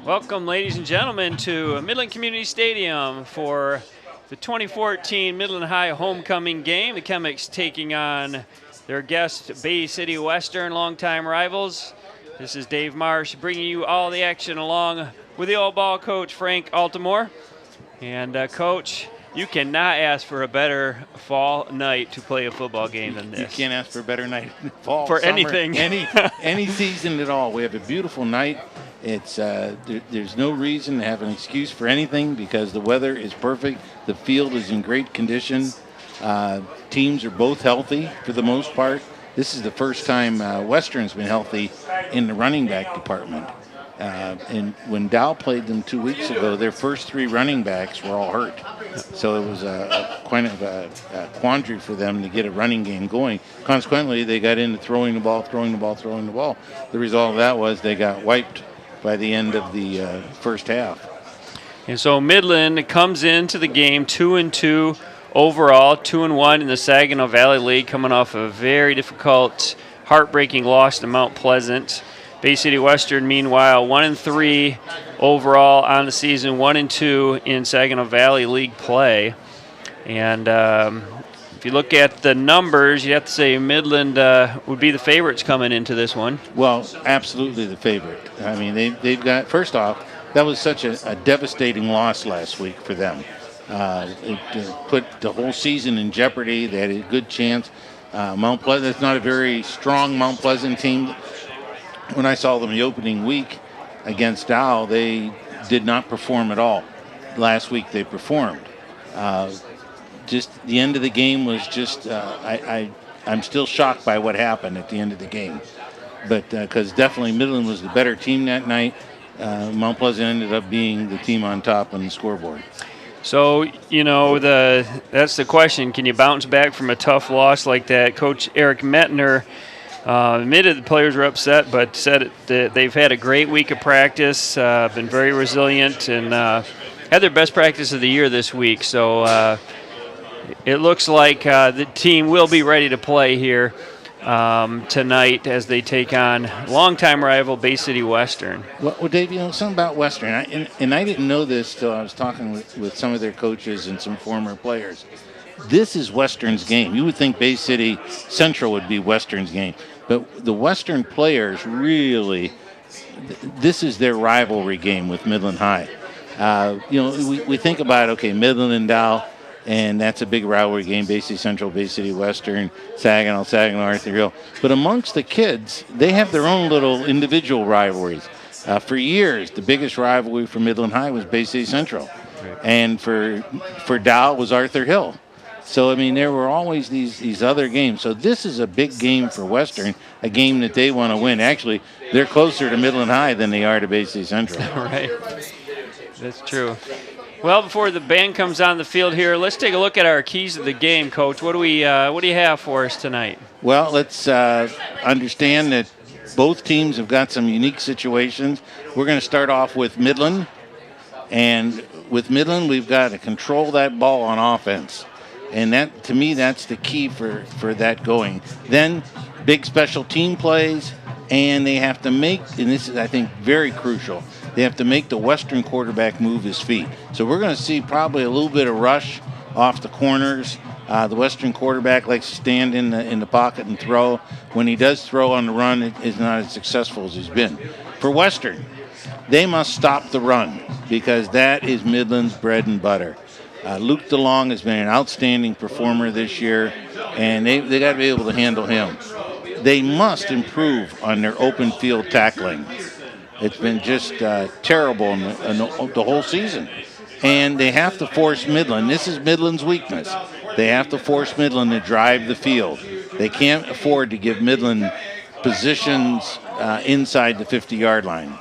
Welcome, ladies and gentlemen, to Midland Community Stadium for the 2014 Midland High homecoming game. The Chemics taking on their guest, Bay City Western, longtime rivals. This is Dave Marsh bringing you all the action along with the old ball coach, Frank Altamore. And Coach, you cannot ask for a better fall night to play a football game than this. You can't ask for a better night in fall, for summer, anything. any season at all. We have a beautiful night. It's there's no reason to have an excuse for anything because the weather is perfect. The field is in great condition. Teams are both healthy for the most part. This is the first time Western's been healthy in the running back department. And when Dow played them 2 weeks ago, their first three running backs were all hurt. So it was quite a quandary for them to get a running game going. Consequently, they got into throwing the ball. The result of that was they got wiped by the end of the first half. And so Midland comes into the game 2-2 overall, 2-1 in the Saginaw Valley League, coming off a very difficult, heartbreaking loss to Mount Pleasant. Bay City Western, meanwhile, 1-3 overall on the season, 1-2 in Saginaw Valley League play. And if you look at the numbers, you have to say Midland would be the favorites coming into this one. Well, absolutely the favorite. I mean, they've got, first off, that was such a devastating loss last week for them. It put the whole season in jeopardy. They had a good chance. Mount Pleasant, it's not a very strong Mount Pleasant team. When I saw them the opening week against Dow, they did not perform at all. Last week they performed. Just the end of the game was just, I'm still shocked by what happened at the end of the game. But because definitely Midland was the better team that night, Mount Pleasant ended up being the team on top on the scoreboard. So, you know, that's the question. Can you bounce back from a tough loss like that? Coach Eric Metner admitted the players were upset, but said that they've had a great week of practice, been very resilient, and had their best practice of the year this week. So it looks like the team will be ready to play here tonight as they take on longtime rival Bay City Western. Well, Dave, you know, something about Western, and I didn't know this till I was talking with some of their coaches and some former players. This is Western's game. You would think Bay City Central would be Western's game. But the Western players really, this is their rivalry game with Midland High. You know, we think about, okay, Midland and Dow, and that's a big rivalry game, Bay City Central, Bay City Western, Saginaw, Arthur Hill. But amongst the kids, they have their own little individual rivalries. For years, the biggest rivalry for Midland High was Bay City Central. And for Dow was Arthur Hill. So, I mean, there were always these other games. So this is a big game for Western, a game that they want to win. Actually, they're closer to Midland High than they are to Bay City Central. Right. That's true. Well, before the band comes on the field here, let's take a look at our keys of the game, Coach. What do you have for us tonight? Well, let's understand that both teams have got some unique situations. We're going to start off with Midland. And with Midland, we've got to control that ball on offense. And that, to me, that's the key for that going. Then big special team plays, and they have to make, and this is, I think, very crucial, they have to make the Western quarterback move his feet. So we're going to see probably a little bit of rush off the corners. The Western quarterback likes to stand in the pocket and throw. When he does throw on the run, it is not as successful as he's been. For Western, they must stop the run because that is Midland's bread and butter. Luke DeLong has been an outstanding performer this year, and they got to be able to handle him. They must improve on their open field tackling. It's been just terrible in the whole season. And they have to force Midland. This is Midland's weakness. They have to force Midland to drive the field. They can't afford to give Midland positions inside the 50-yard line.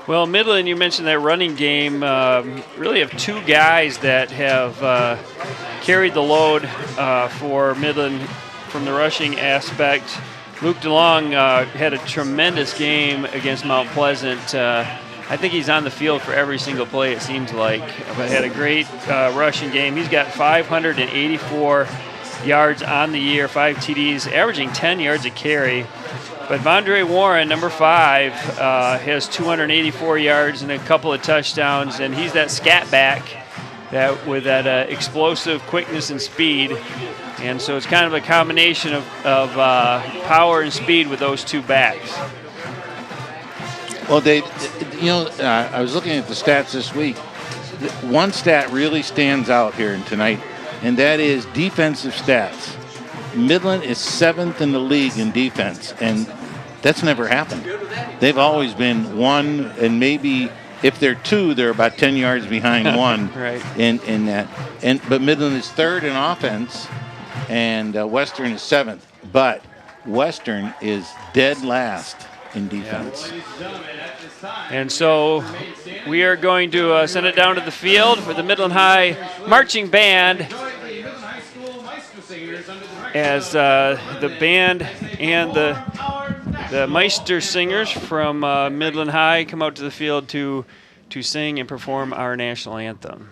Well, Midland, you mentioned that running game. Really have two guys that have carried the load for Midland from the rushing aspect. Luke DeLong had a tremendous game against Mount Pleasant. I think he's on the field for every single play, it seems like. But had a great rushing game. He's got 584 yards on the year, 5 TDs, averaging 10 yards a carry. But Vondre Warren, number 5, has 284 yards and a couple of touchdowns, and he's that scat back that with that explosive quickness and speed. And so it's kind of a combination of power and speed with those two backs. Well, Dave, I was looking at the stats this week. One stat really stands out here tonight, and that is defensive stats. Midland is 7th in the league in defense, and that's never happened. They've always been 1, and maybe if they're 2, they're about 10 yards behind 1 right. in that. But Midland is 3rd in offense, and Western is 7th. But Western is dead last in defense. And so we are going to send it down to the field for the Midland High Marching Band as the band and the Meister Singers from Midland High come out to the field to sing and perform our national anthem.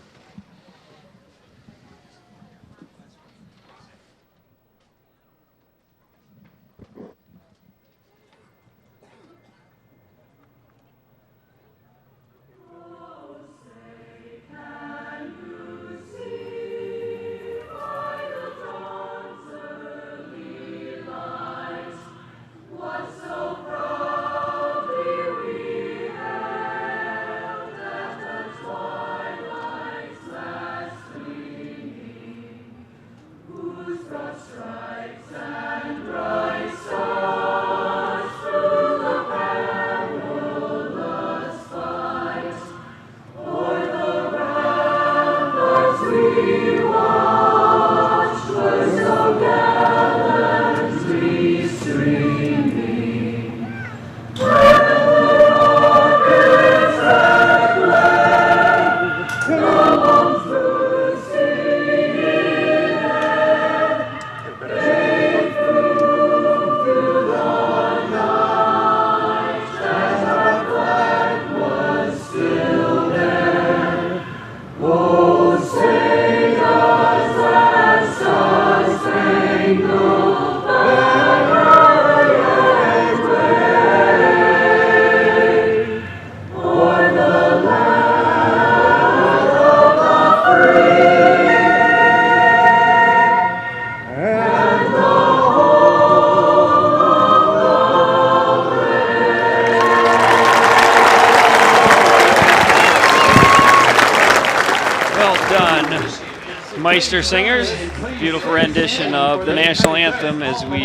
Meister Singers, beautiful rendition of the national anthem as we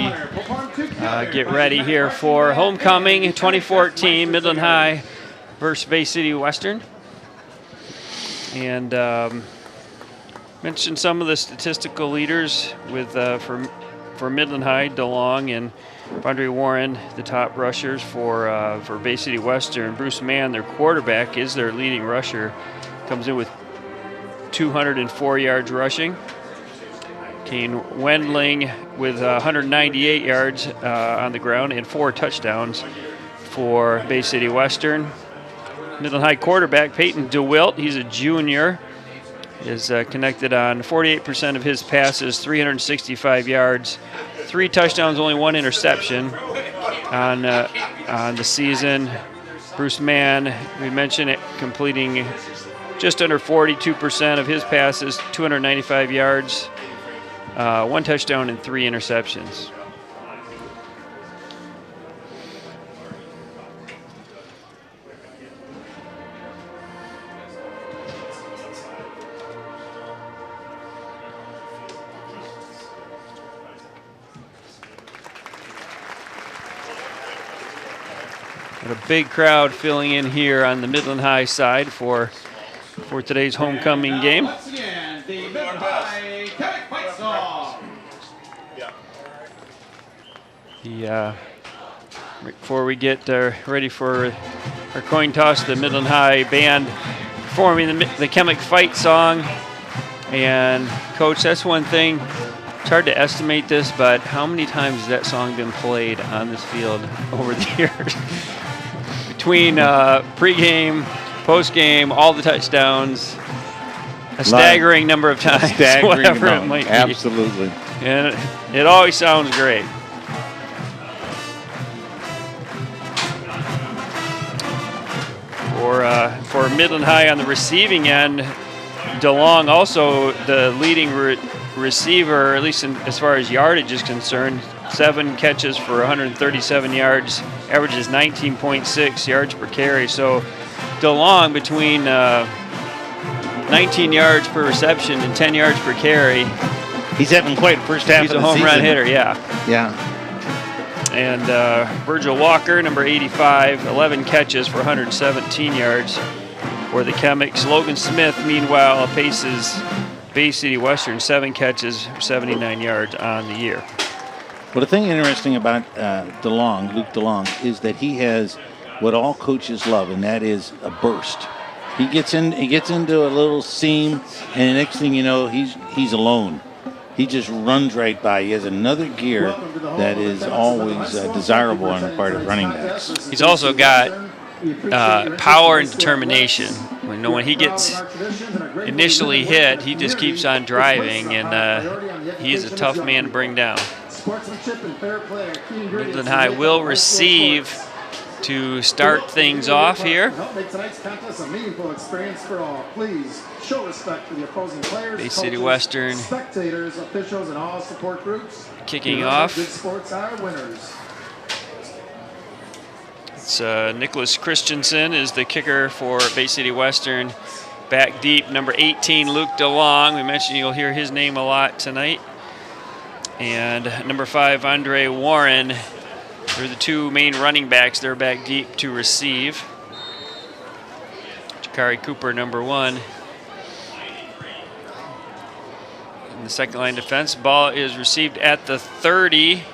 get ready here for homecoming 2014 Midland High versus Bay City Western. And mentioned some of the statistical leaders with for Midland High, DeLong and Vondre Warren, the top rushers for Bay City Western. Bruce Mann, their quarterback, is their leading rusher, comes in with 204 yards rushing. Kane Wendling with 198 yards on the ground and 4 touchdowns for Bay City Western. Midland High quarterback Peyton DeWilt, he's a junior, is connected on 48% of his passes, 365 yards, 3 touchdowns, only 1 interception on the season. Bruce Mann, we mentioned it, completing just under 42% of his passes, 295 yards, 1 touchdown and 3 interceptions. Got a big crowd filling in here on the Midland High side for today's homecoming game. Once again, the Midland High fight song. Before we get ready for our coin toss, the Midland High band performing the Chemic Fight song. And Coach, that's one thing. It's hard to estimate this, but how many times has that song been played on this field over the years? Between pregame, postgame, all the touchdowns, a staggering number of times, whatever it might be. Absolutely. And it always sounds great. for Midland High on the receiving end, DeLong also the leading receiver, at least as far as yardage is concerned. 7 catches for 137 yards, averages 19.6 yards per carry. So DeLong between 19 yards per reception and 10 yards per carry. He's having quite a first half of the season. He's a home run hitter, yeah. Yeah. And Virgil Walker, number 85, 11 catches for 117 yards for the Chemics. Logan Smith, meanwhile, paces Bay City Western, 7 catches, 79 yards on the year. Well, the thing interesting about Luke DeLong, is that he has what all coaches love, and that is a burst. He gets into a little seam, and the next thing you know, he's alone. He just runs right by. He has another gear that is always desirable on the part of running backs. He's also got power and determination. When he gets initially hit, he just keeps on driving, and he is a tough man to bring down. Midland High will receive to start things off here. Bay City Western kicking off. It's Nicholas Christensen is the kicker for Bay City Western. Back deep, number 18, Luke DeLong. We mentioned you'll hear his name a lot tonight. And number 5, Andre Warren. They're the 2 main running backs. They're back deep to receive. Jakari Cooper, number 1. In the second line defense, ball is received at the 30.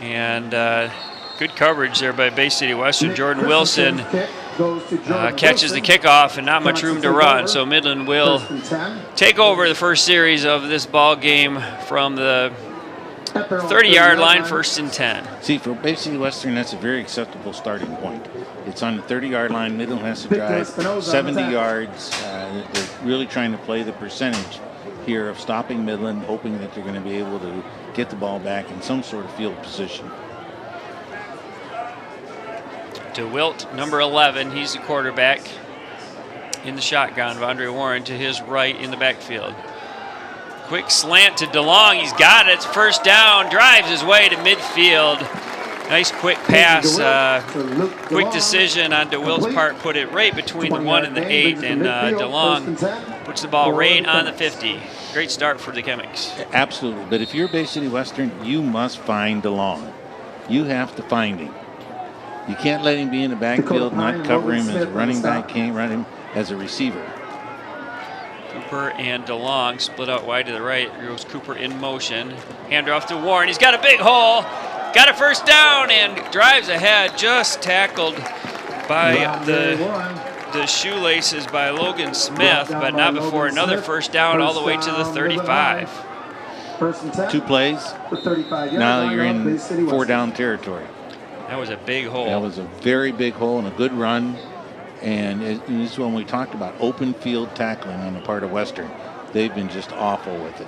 And good coverage there by Bay City Western. Jordan Wilson catches the kickoff and not much room to run. So Midland will take over the first series of this ball game from the 30-yard line, 1st and 10. See, for Bay City Western, that's a very acceptable starting point. It's on the 30-yard line. Midland has to drive 70 yards. They're really trying to play the percentage here of stopping Midland, hoping that they're going to be able to get the ball back in some sort of field position. DeWilt, number 11, he's the quarterback in the shotgun. Andre Warren to his right in the backfield. Quick slant to DeLong. He's got it. It's 1st down. Drives his way to midfield. Nice quick pass. Quick decision on DeWilt's part. Put it right between the 1 and the 8. And DeLong puts the ball right on the 50. Great start for the Chemics. Absolutely. But if you're Bay City Western, you must find DeLong. You have to find him. You can't let him be in the backfield, not cover him as a running back, can't run him as a receiver. Cooper and DeLong split out wide to the right. Here goes Cooper in motion. Handoff to Warren. He's got a big hole. Got a 1st down and drives ahead. Just tackled by the shoelaces by Logan Smith, but not before another 1st down all the way to the 35. 2 plays. Now you're in 4-down territory. That was a big hole. That was a very big hole and a good run. And this is when we talked about open field tackling on the part of Western. They've been just awful with it.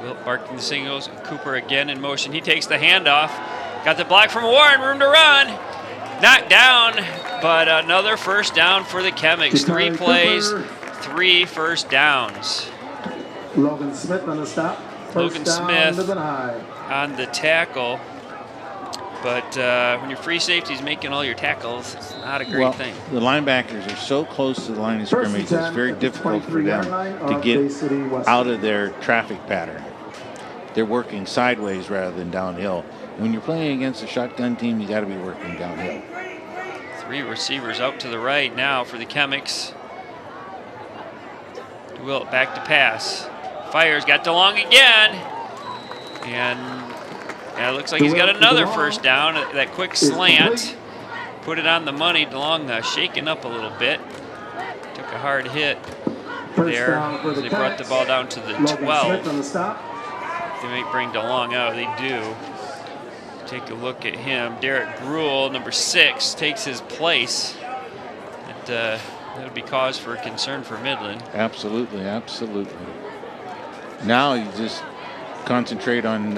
Wilt barking the singles. Cooper again in motion. He takes the handoff. Got the block from Warren. Room to run. Knocked down, but another 1st down for the Chemics. 3 plays, 3 1st downs. Logan Smith on the stop. Logan Smith on the tackle. But when your free safety's making all your tackles, it's not a great thing. The linebackers are so close to the line of scrimmage, it's very difficult for them to get out of their traffic pattern. They're working sideways rather than downhill. When you're playing against a shotgun team, you got to be working downhill. 3 receivers out to the right now for the Chemics. DeWilt back to pass. Fires, got DeLong again. And it looks like he's got another 1st down. That quick slant put it on the money. DeLong shaking up a little bit. Took a hard hit there. They brought the ball down to the 12. They might bring DeLong out. They do. Take a look at him. Derek Gruel, number 6, takes his place. That would be cause for concern for Midland. Absolutely, absolutely. Now you just concentrate on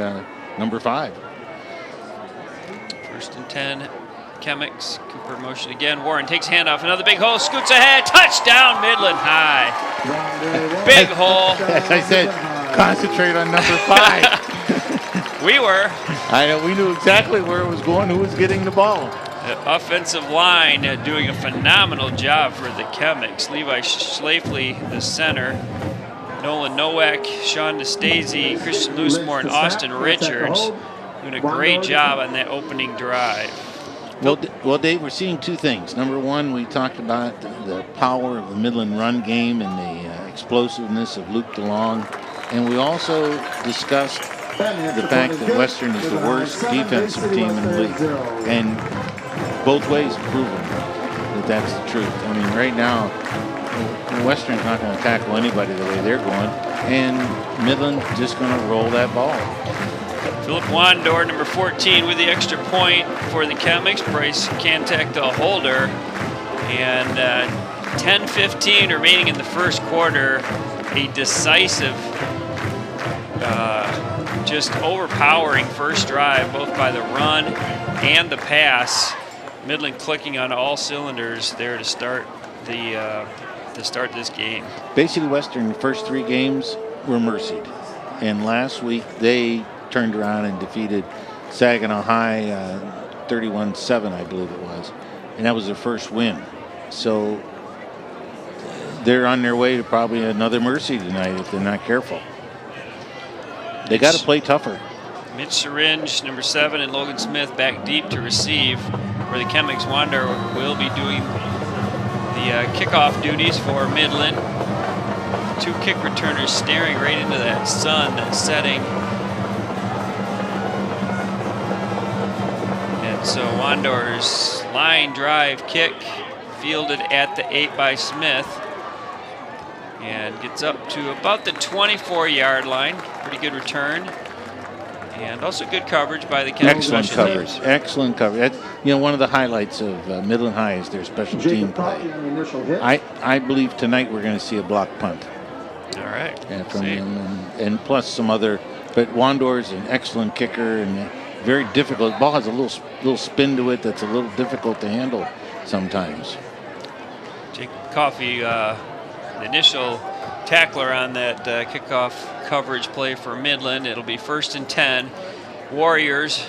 number 5. 1st and 10. Chemics. Cooper motion again. Warren takes handoff. Another big hole. Scoots ahead. Touchdown, Midland High. Big hole. As I said, concentrate on number 5. We were. I know. We knew exactly where it was going, who was getting the ball. The offensive line doing a phenomenal job for the Chemics. Levi Schlafly, the center. Nolan Nowak, Sean DeStasi, Christian Loosemore, and Austin Richards doing a great job on that opening drive. Well, Dave, we're seeing two things. Number one, we talked about the power of the Midland run game and the explosiveness of Luke DeLong. And we also discussed the fact that Western is the worst defensive team in the league. And both ways proven that that's the truth. I mean, right now, Western's not going to tackle anybody the way they're going, and Midland's just going to roll that ball. Philip Wandor, number 14, with the extra point for the Chemics. Bryce Kantek, the holder. And 10:15 remaining in the first quarter. A decisive, just overpowering first drive, both by the run and the pass. Midland clicking on all cylinders there to start this game. Basically, Western, the first 3 games were mercied. And last week, they turned around and defeated Saginaw High 31-7, I believe it was. And that was their first win. So they're on their way to probably another mercy tonight if they're not careful. They got to play tougher. Mitch Syringe, number 7, and Logan Smith back deep to receive for the Chemics. Wander will be doing the kickoff duties for Midland. 2 kick returners staring right into that sun that's setting. And so Wandor's line drive kick fielded at the 8 by Smith and gets up to about the 24-yard line. Pretty good return. And also good coverage by the Chemics. Excellent coverage. Excellent coverage. One of the highlights of Midland High is their special team play. I believe tonight we're going to see a block punt. All right. From him, and plus some other. But Wandor's an excellent kicker and very difficult. The ball has a little spin to it that's a little difficult to handle sometimes. Jake Coffey, the initial tackler on that kickoff coverage play for Midland. It'll be 1st and 10. Warriors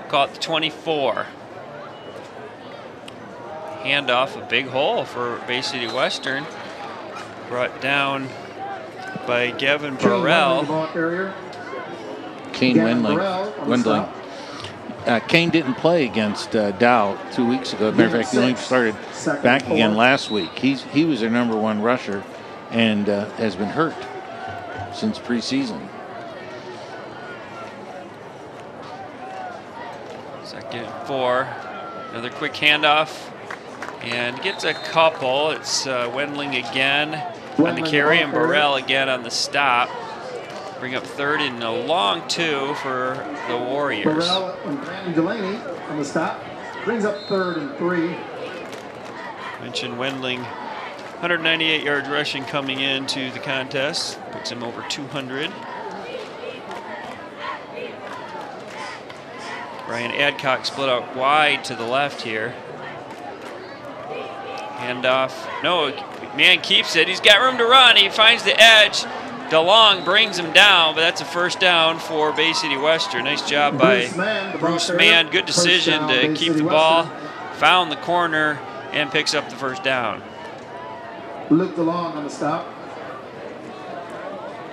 caught the 24. Handoff, a big hole for Bay City Western. Brought down by Gavin Burrell. Kane Wendling. Kane didn't play against Dow 2 weeks ago. Matter of fact, he only started back again last week. He was their number 1 rusher and has been hurt since preseason. 2nd and 4. Another quick handoff. And gets a couple. It's Wendling again on the carry and Burrell again on the stop. Bring up 3rd and a long 2 for the Warriors. Burrell and Brandon Delaney on the stop. Brings up 3rd and 3. Mentioned Wendling, 198 yards rushing coming into the contest. Puts him over 200. Ryan Adcock split out wide to the left here. Handoff. No, McMahon keeps it. He's got room to run. He finds the edge. DeLong brings him down, but that's a first down for Bay City Western. Nice job by Bruce Mann. Good decision to keep the ball. Found the corner and picks up the first down. Luke DeLong on the stop.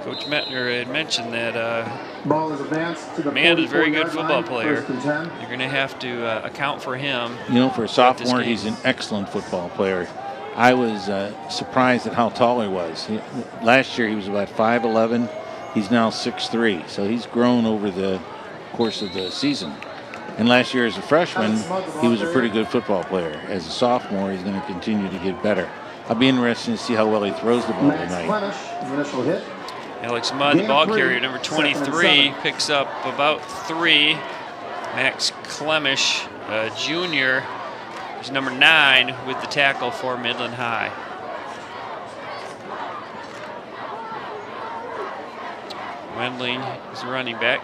Coach Metner had mentioned that ball is advanced to the Mann is a very good 44-yard football line, player. 1st and 10. You're going to have to account for him. For a sophomore, he's an excellent football player. I was surprised at how tall he was. Last year he was about 5'11". He's now 6'3", so he's grown over the course of the season. And last year as a freshman, he was a pretty good football player. As a sophomore, he's going to continue to get better. I'll be interested to see how well he throws the ball tonight. Initial hit. Alex Mudd, the ball carrier, number 23, picks up about 3. Max Clemish, junior, is number 9 with the tackle for Midland High. Wendling is the running back.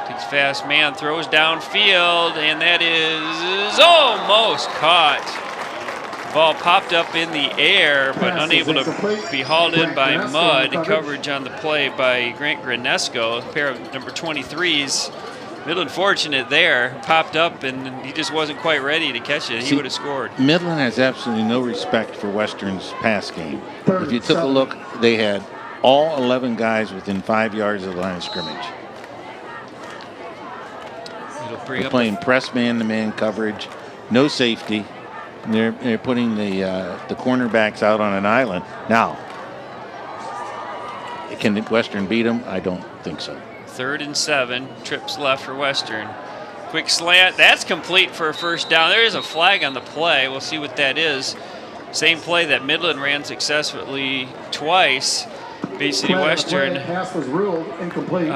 His fast man throws downfield, and that is almost caught. The ball popped up in the air, but unable to be hauled in by mud. Coverage on the play by Grant Granesco, a pair of number 23s. Midland fortunate there, popped up, and he just wasn't quite ready to catch it. He would have scored. Midland has absolutely no respect for Western's pass game. If you took a look, they had all 11 guys within 5 yards of the line of scrimmage. They're playing press man-to-man coverage, no safety. They're putting the cornerbacks out on an island. Now, can Western beat them? I don't think so. 3rd and 7, trips left for Western. Quick slant, that's complete for a first down. There is a flag on the play. We'll see what that is. Same play that Midland ran successfully twice. Bay City Western pass was ruled incomplete.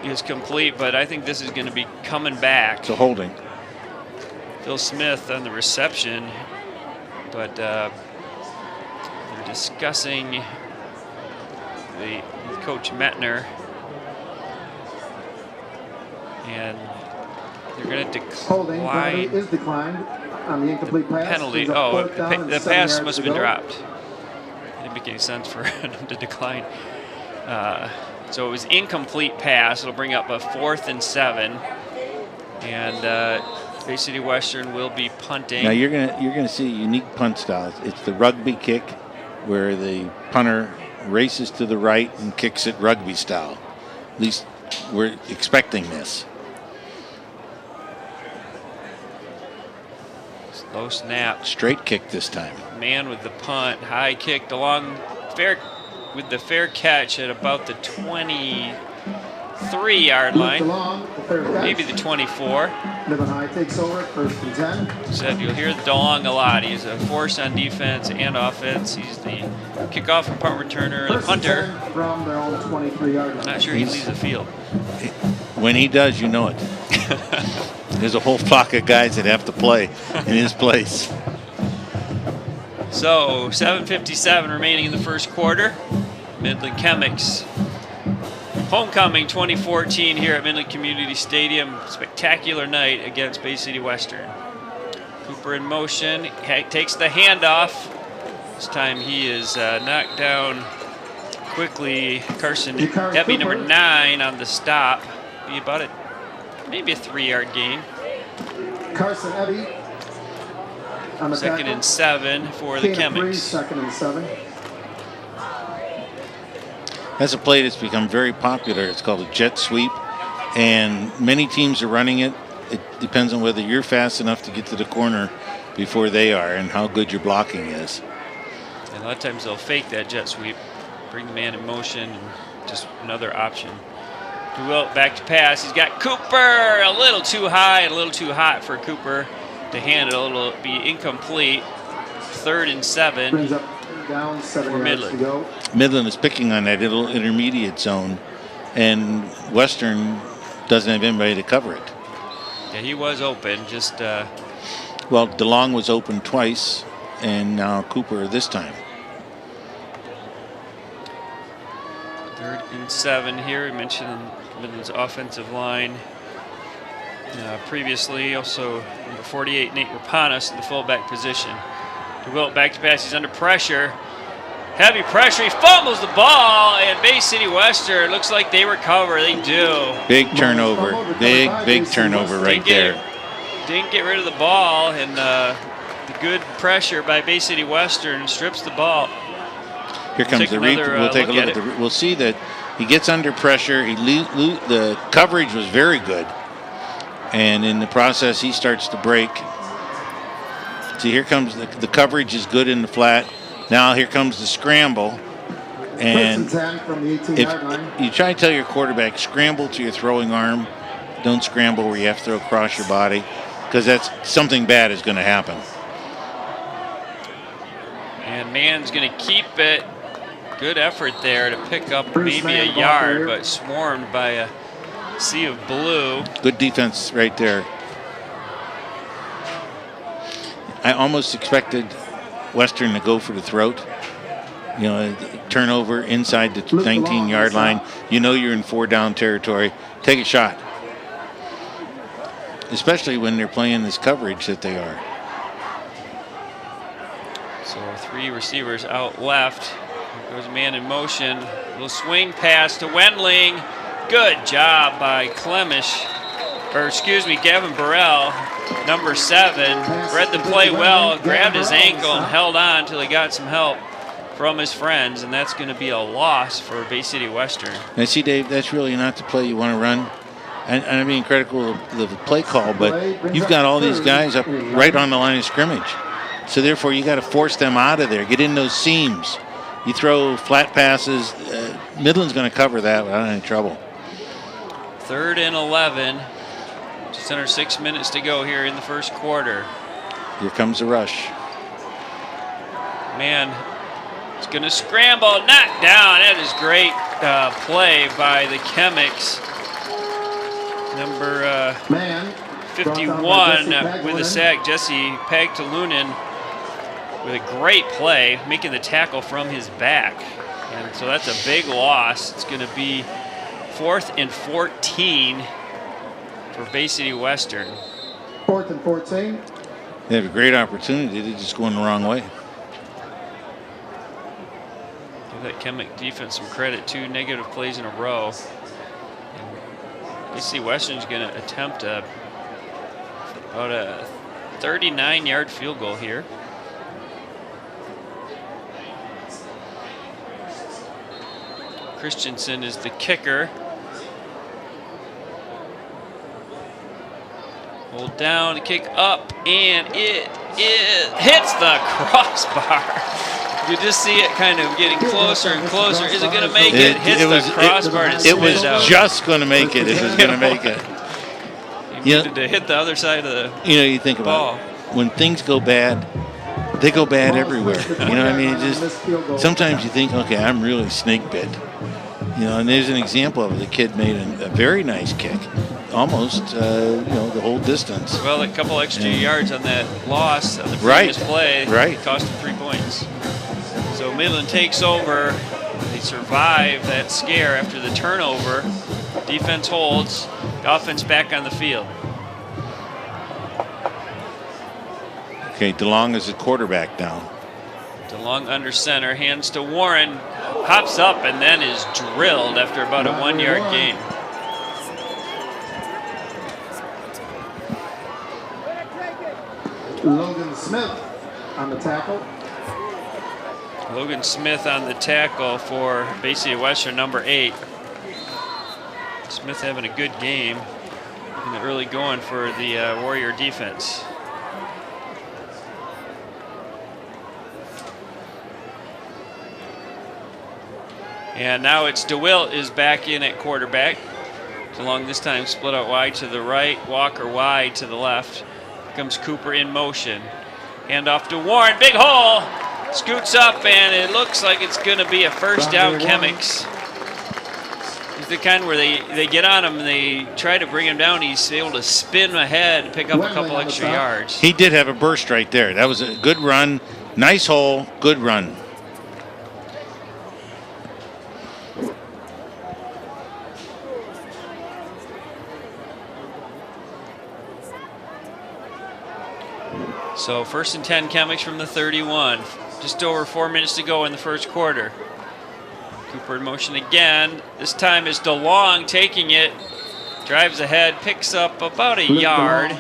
Is complete, but I think this is going to be coming back. It's a holding. Phil Smith on the reception, but they're discussing the Coach Metner, and they're going to Holding decline. is declined on the incomplete pass. Penalty. Oh, the pass must have been dropped. It didn't make any sense for them to decline. So it was incomplete pass. It'll bring up a 4th and 7, and Bay City Western will be punting. Now you're gonna see unique punt styles. It's the rugby kick, where the punter races to the right and kicks it rugby style. At least we're expecting this. Low snap. Straight kick this time. Man with the punt. High kicked along with the fair catch at about the 23-yard line. Maybe the 24. Midland High takes over, 1st and 10. Said you'll hear DeLong a lot. He's a force on defense and offense. He's the kickoff and punt returner, the punter. From their own 23-yard line. I'm not sure he leaves the field. When he does, you know it. There's a whole flock of guys that have to play in his place. So 7:57 remaining in the first quarter. Midland Chemics homecoming 2014 here at Midland Community Stadium. Spectacular night against Bay City Western. Cooper in motion, takes the handoff. This time he is knocked down quickly. Carson Debbie, number 9, on the stop. Be about maybe a 3-yard gain. Carson Eddy. 2nd and 7 for the Chemics. 2nd and 7. That's a play that's become very popular. It's called a jet sweep, and many teams are running it. It depends on whether you're fast enough to get to the corner before they are and how good your blocking is. And a lot of times they'll fake that jet sweep, bring the man in motion, and just another option. DeWilt back to pass. He's got Cooper a little too high and a little too hot for Cooper to handle. It'll be incomplete. 3rd and 7. Brings up down 7 for yards Midland. to go. Midland is picking on that little intermediate zone, and Western doesn't have anybody to cover it. Yeah, he was open. Just well, DeLong was open twice, and now Cooper this time. 3rd and 7 here. I mentioned Midland's offensive line previously. Also, number 48, Nate Rapanos in the fullback position. DeWilt back to pass. He's under pressure. Heavy pressure. He fumbles the ball, and Bay City Western looks like they recover. They do. Big turnover. Big turnover right there. Didn't get rid of the ball, and the good pressure by Bay City Western strips the ball. Here comes the replay. We'll take a look at it. We'll see that he gets under pressure. The coverage was very good, and in the process, he starts to break. See, here comes the coverage is good in the flat. Now here comes the scramble, and from the 18-yard line. You try to tell your quarterback, scramble to your throwing arm. Don't scramble where you have to throw across your body, because that's something bad is going to happen. And Mann's going to keep it. Good effort there to pick up maybe a yard, but swarmed by a sea of blue. Good defense right there. I almost expected Western to go for the throat. You know, turnover inside the 19-yard line. You know you're in 4-down territory. Take a shot. especially when they're playing this coverage that they are. So 3 receivers out left. Here goes a man in motion. Little swing pass to Wendling. Good job by Gavin Burrell, number 7. Read the play well, grabbed his ankle and held on until he got some help from his friends, and that's going to be a loss for Bay City Western. And see, Dave, that's really not the play you want to run. And I'm being critical of the play call, but you've got all these guys up right on the line of scrimmage. So therefore, you got to force them out of there, get in those seams. You throw flat passes, Midland's going to cover that without any trouble. 3rd and 11. Just under 6 minutes to go here in the first quarter. Here comes the rush. Man, it's going to scramble, knocked down. That is great play by the Chemics. Number 51 with a sack, Jesse Pagtalunen, with a great play, making the tackle from his back. And so that's a big loss. It's going to be 4th and 14 for Bay City Western. 4th and 14. They have a great opportunity. They're just going the wrong way. Give that Chemic defense some credit. 2 negative plays in a row. Bay City Western's going to attempt about a 39-yard field goal here. Christensen is the kicker. Hold down, the kick up, and it hits the crossbar. You just see it kind of getting closer and closer. Is it going to make it? Hits the crossbar. It was just going to make it. It was going to make it. You needed to hit the other side of the you think about it. When things go bad, they go bad everywhere. You know what I mean? Sometimes you think, okay, I'm really snake bit. And there's an example of it. The kid made a very nice kick, almost, the whole distance. Well, a couple extra yards on that loss on the previous play cost them 3 points. So Midland takes over. They survive that scare after the turnover. Defense holds. The offense back on the field. Okay, DeLong is the quarterback now. DeLong under center, hands to Warren, hops up and then is drilled after about a 1-yard gain. Logan Smith on the tackle. Logan Smith on the tackle for Bay City Western, number 8. Smith having a good game in the early going for the Warrior defense. And now it's DeWilt is back in at quarterback. DeLong this time split out wide to the right, Walker wide to the left. Here comes Cooper in motion. Hand off to Warren, big hole. Scoots up and it looks like it's going to be a first down Chemics. He's the kind where they get on him and they try to bring him down. He's able to spin ahead and pick up a couple extra yards. He did have a burst right there. That was a good run. Nice hole, good run. So 1st and 10 Chemics from the 31. Just over 4 minutes to go in the first quarter. Cooper in motion again. This time is DeLong taking it. Drives ahead, picks up about a yard.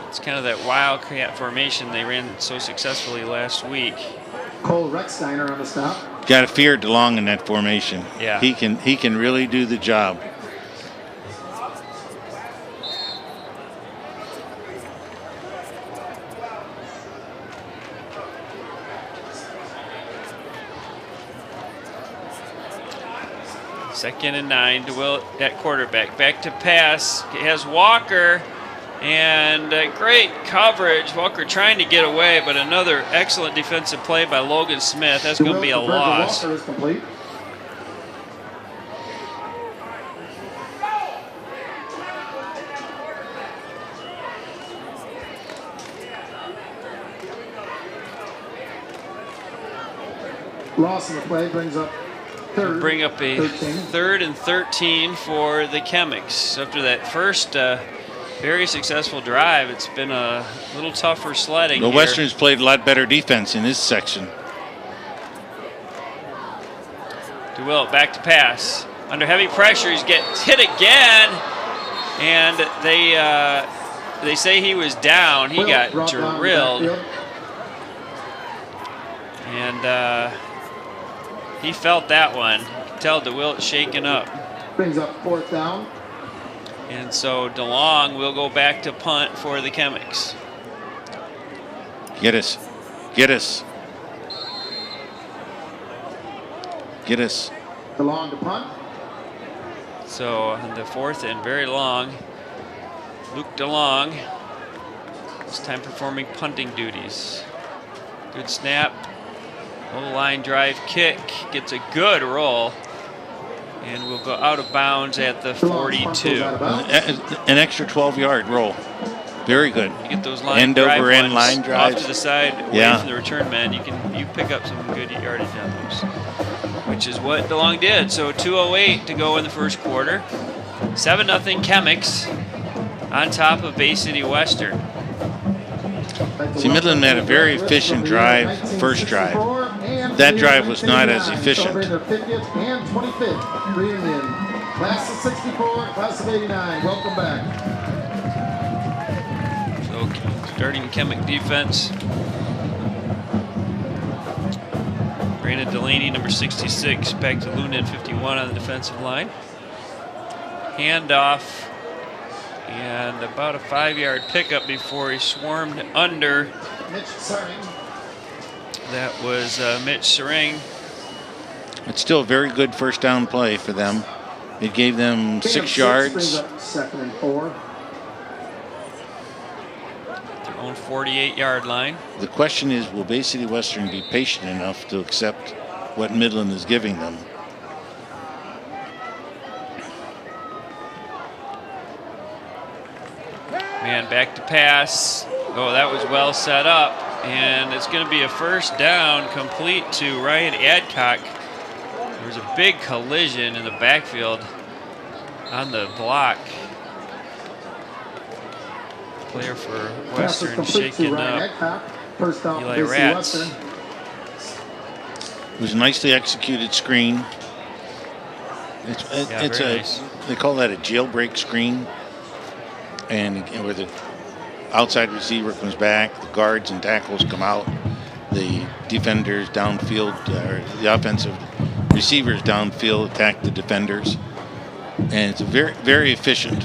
It's kind of that wildcat formation they ran so successfully last week. Cole Recksteiner on the stop. Got to fear DeLong in that formation. Yeah. He can really do the job. Second and 9, DeWilt at quarterback. Back to pass. He has Walker, and great coverage. Walker trying to get away, but another excellent defensive play by Logan Smith. That's going to be a loss. Walker is complete. Loss in the play brings up bring up a 3rd and 13 for the Chemics. After that first very successful drive, it's been a little tougher sledding. The here. Western's played a lot better defense in this section. DeWitt back to pass. Under heavy pressure, he gets hit again, and they say he was down. He got drilled, and he felt that one. You can tell DeWitt shaking up. Brings up 4th down. And so DeLong will go back to punt for the Chemics. Get us. Get us. Get us. DeLong to punt. So on the 4th and very long, Luke DeLong, this time performing punting duties. Good snap. Low line drive kick. Gets a good roll. And we'll go out of bounds at the 42. An extra 12-yard roll. Very good. You get those line end drive over end ones line drives. off to the side, away from the return man. You pick up some good yardage on those, which is what DeLong did. So 2:08 to go in the first quarter. 7-0 Chemics on top of Bay City Western. See, Midland had a very efficient drive, first drive. That drive was not as efficient. And 25th reunion. Class of 64, class of 89. Welcome back. So starting Chemic defense. Brandon Delaney, number 66, back to Lunan, 51 on the defensive line. Handoff. And about a 5-yard pickup before he swarmed under. Mitch Saring. That was Mitch Saring. It's still a very good first down play for them. It gave them 6 yards. Brings up 2nd and 4. Their own 48-yard line. The question is, will Bay City Western be patient enough to accept what Midland is giving them? Man, back to pass. Oh, that was well set up. And it's going to be a first down complete to Ryan Adcock. There was a big collision in the backfield on the block. Player for Western shaking up. First down, Eli Ratz. Western. It was a nicely executed screen. It's nice. They call that a jailbreak screen. And where the outside receiver comes back, the guards and tackles come out, the defenders downfield, or the offensive receivers downfield attack the defenders, and it's very, very efficient.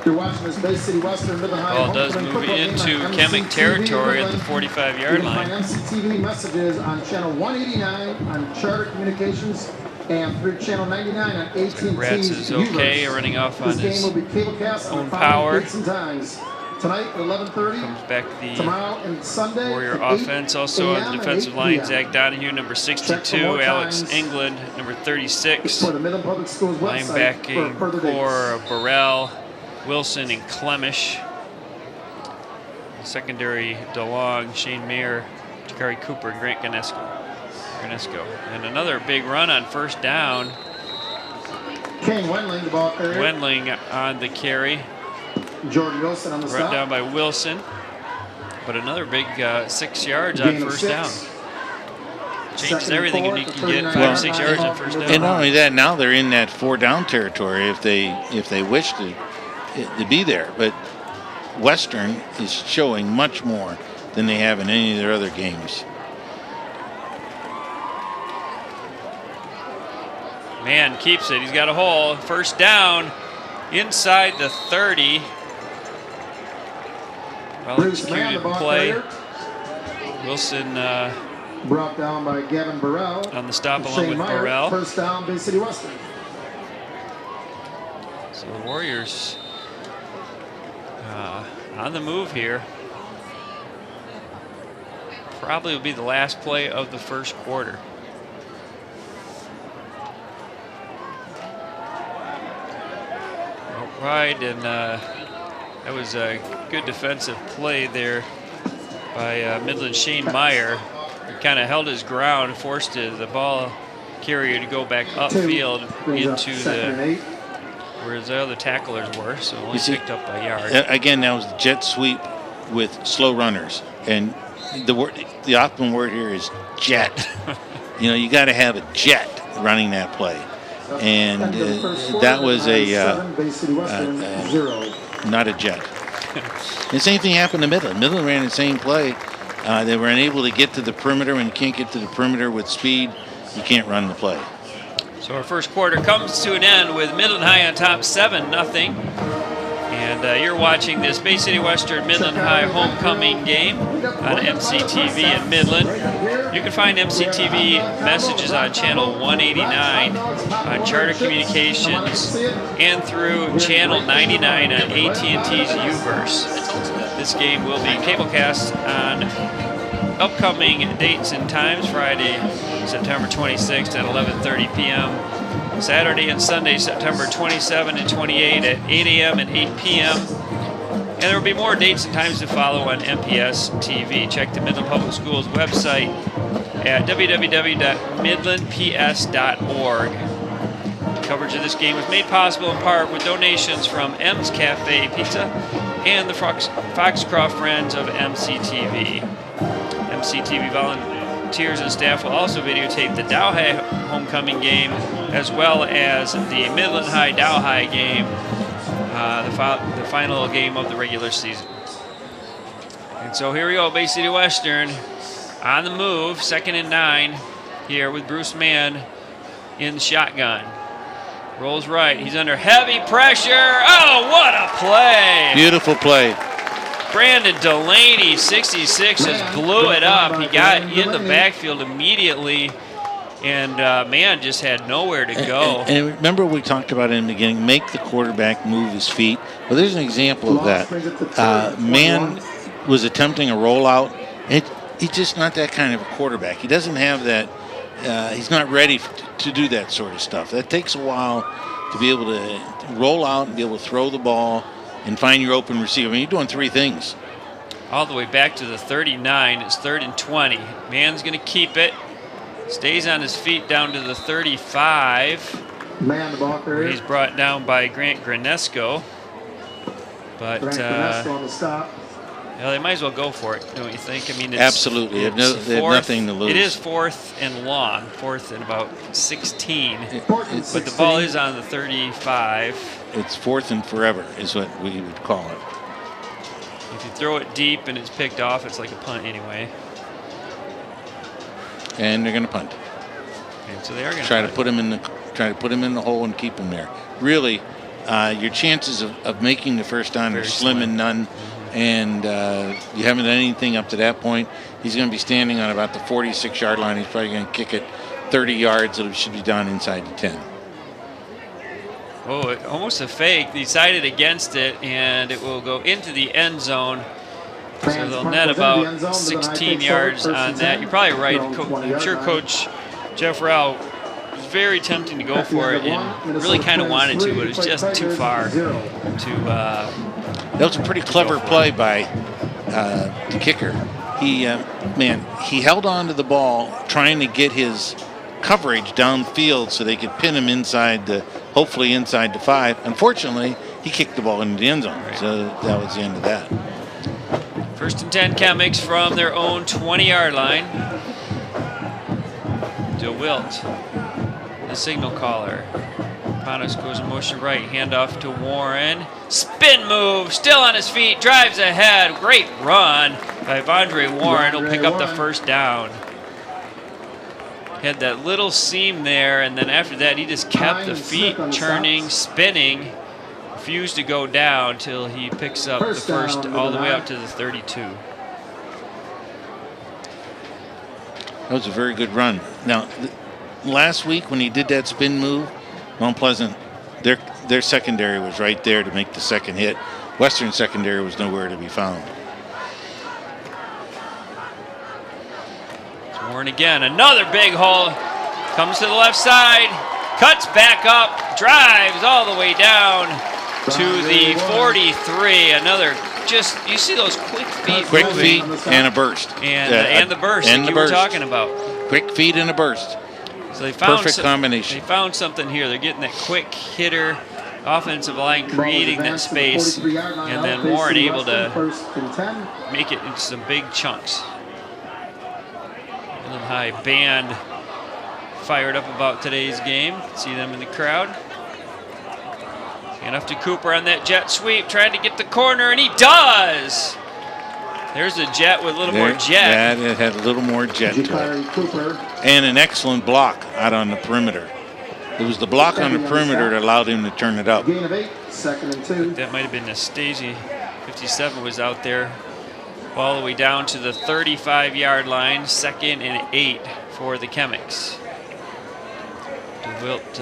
You're watching this Bay City Western Midland High. Ball does move into Chemic territory at the 45-yard line. MCTV messages on channel 189 on Charter Communications and through channel 99 on AT&T. Ratz is okay, running off on his own power. Tonight at 11:30. Comes back the tomorrow and Sunday. Warrior offense. Also on the defensive line, Zach Donahue, number 62. Alex England, number 36. For the Midland Public Schools website Linebacking for core Burrell, Wilson, and Clemish. Secondary, DeLong, Shane Mayer, Jakari Cooper, and Grant Ganesco. And another big run on first down. Kane Wendling, the ball carrier. Wendling on the carry. Jordan Wilson on the stop. Brought down by Wilson. But another big 6 yards on first down. Changes everything if you can get 5 or 6 yards on first down. And not only that, now they're in that 4-down territory if they wish to be there. But Western is showing much more than they have in any of their other games. Man keeps it. He's got a hole. First down inside the 30. Well executed play. Wilson brought down by Gavin Burrell on the stop along with Burrell. First down, Bay City Western. So the Warriors on the move here. Probably will be the last play of the first quarter. Right, and that was a good defensive play there by Midland Shane Meyer. He kind of held his ground, forced the ball carrier to go back upfield into where the other tacklers were, so only picked up a yard. Again, that was the jet sweep with slow runners, and the optimum word here is jet. You got to have a jet running that play, and that was not a jet. The same thing happened to Midland. Midland ran the same play. They were unable to get to the perimeter. When you can't get to the perimeter with speed, you can't run the play. So our first quarter comes to an end with Midland High on top 7-0. And you're watching this Bay City Western Midland High homecoming game on MCTV in Midland. You can find MCTV messages on channel 189 on Charter Communications and through channel 99 on AT&T's Uverse. This game will be cablecast on upcoming dates and times: Friday, September 26th at 11:30 p.m. Saturday and Sunday, September 27 and 28 at 8 a.m. and 8 p.m. And there will be more dates and times to follow on MPS-TV. Check the Midland Public Schools website at www.midlandps.org. Coverage of this game was made possible in part with donations from M's Cafe Pizza and the Foxcroft Friends of MCTV. MCTV volunteers and staff will also videotape the Dow High homecoming game as well as the Midland High Dow High game, the final game of the regular season. And so here we go, Bay City Western on the move, 2nd and 9 here with Bruce Mann in the shotgun. Rolls right, he's under heavy pressure. Oh, what a play! Beautiful play. Brandon Delaney, 66, just blew it up. He got in the backfield immediately, and Mann just had nowhere to go. And remember we talked about in the beginning, make the quarterback move his feet. Well, there's an example of that. Mann was attempting a rollout. He's just not that kind of a quarterback. He doesn't have that. He's not ready to do that sort of stuff. That takes a while to be able to roll out and be able to throw the ball and find your open receiver. I mean, you're doing three things. All the way back to the 39. It's 3rd and 20. Mann's going to keep it. Stays on his feet down to the 35. Man, the ball carrier. He's brought down by Grant Granesco. But Grant Granesco on the stop. They might as well go for it, don't you think? I mean, absolutely. They have nothing to lose. It is 4th and long, 4th and about 16. But the ball is on the 35. It's 4th and forever is what we would call it. If you throw it deep and it's picked off, it's like a punt anyway. And they're going to punt. And so they are going to try to put him in the hole and keep him there. Really, your chances of making the first down are slim and none. And you haven't done anything up to that point. He's going to be standing on about the 46-yard line. He's probably going to kick it 30 yards. It should be done inside the 10. Oh, almost a fake. They decided against it, and it will go into the end zone. So they'll net about 16 yards on that. You're probably right. I'm sure Coach Jeff Rao was very tempting to go for it and really kind of wanted to, but it was just too far to... That was a pretty clever play by the kicker. He held on to the ball, trying to get his coverage downfield so they could pin him hopefully inside the 5. Unfortunately, he kicked the ball into the end zone, so that was the end of that. 1st and 10 Chemics from their own 20-yard line. DeWilt, the signal caller. Panos goes in motion right, handoff to Warren. Spin move, still on his feet, drives ahead. Great run by Vondre Warren. He'll pick up the first down. Had that little seam there, and then after that, he just kept the feet turning, spinning. Refused to go down till he picks up the first all the way out to the 32. That was a very good run. Now, last week when he did that spin move, Mount Pleasant, their secondary was right there to make the second hit. Western secondary was nowhere to be found. Warren again, another big hole. Comes to the left side, cuts back up, drives all the way down to the 43. Another, you see those quick feet Quick moving. feet and a burst. And the burst and that you were talking about. Quick feet and a burst. So they found Perfect combination. They found something here. They're getting that quick hitter, offensive line creating that space, and then Warren able to make it into some big chunks. Midland High band fired up about today's game. See them in the crowd. Enough to Cooper on that jet sweep, trying to get the corner, and he does. There's a jet with a little more jet. Yeah, it had a little more jet to it. And an excellent block out on the perimeter. It was the block on the perimeter that allowed him to turn it up. Gain of 8, 2nd and 2. That might have been Nastasi. 57 was out there all the way down to the 35-yard line. 2nd and 8 for the Chemics. DeWilt,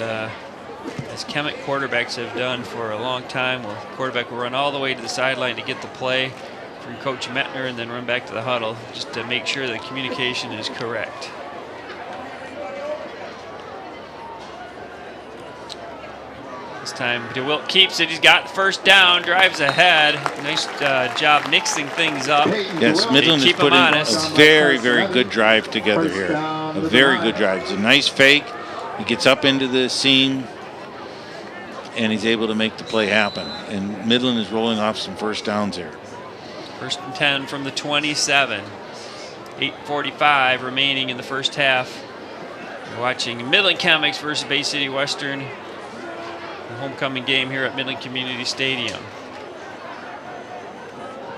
as Chemic quarterbacks have done for a long time, where the quarterback will run all the way to the sideline to get the play from Coach Metner and then run back to the huddle just to make sure the communication is correct. This time DeWilt keeps it. He's got the first down, drives ahead. Nice job mixing things up. Yes, Midland has put in a very, very good drive together here. A very good drive. It's a nice fake. He gets up into the seam, and he's able to make the play happen. And Midland is rolling off some first downs here. 1st and 10 from the 27. 8:45 remaining in the first half. We're watching Midland Chemics versus Bay City Western. The homecoming game here at Midland Community Stadium.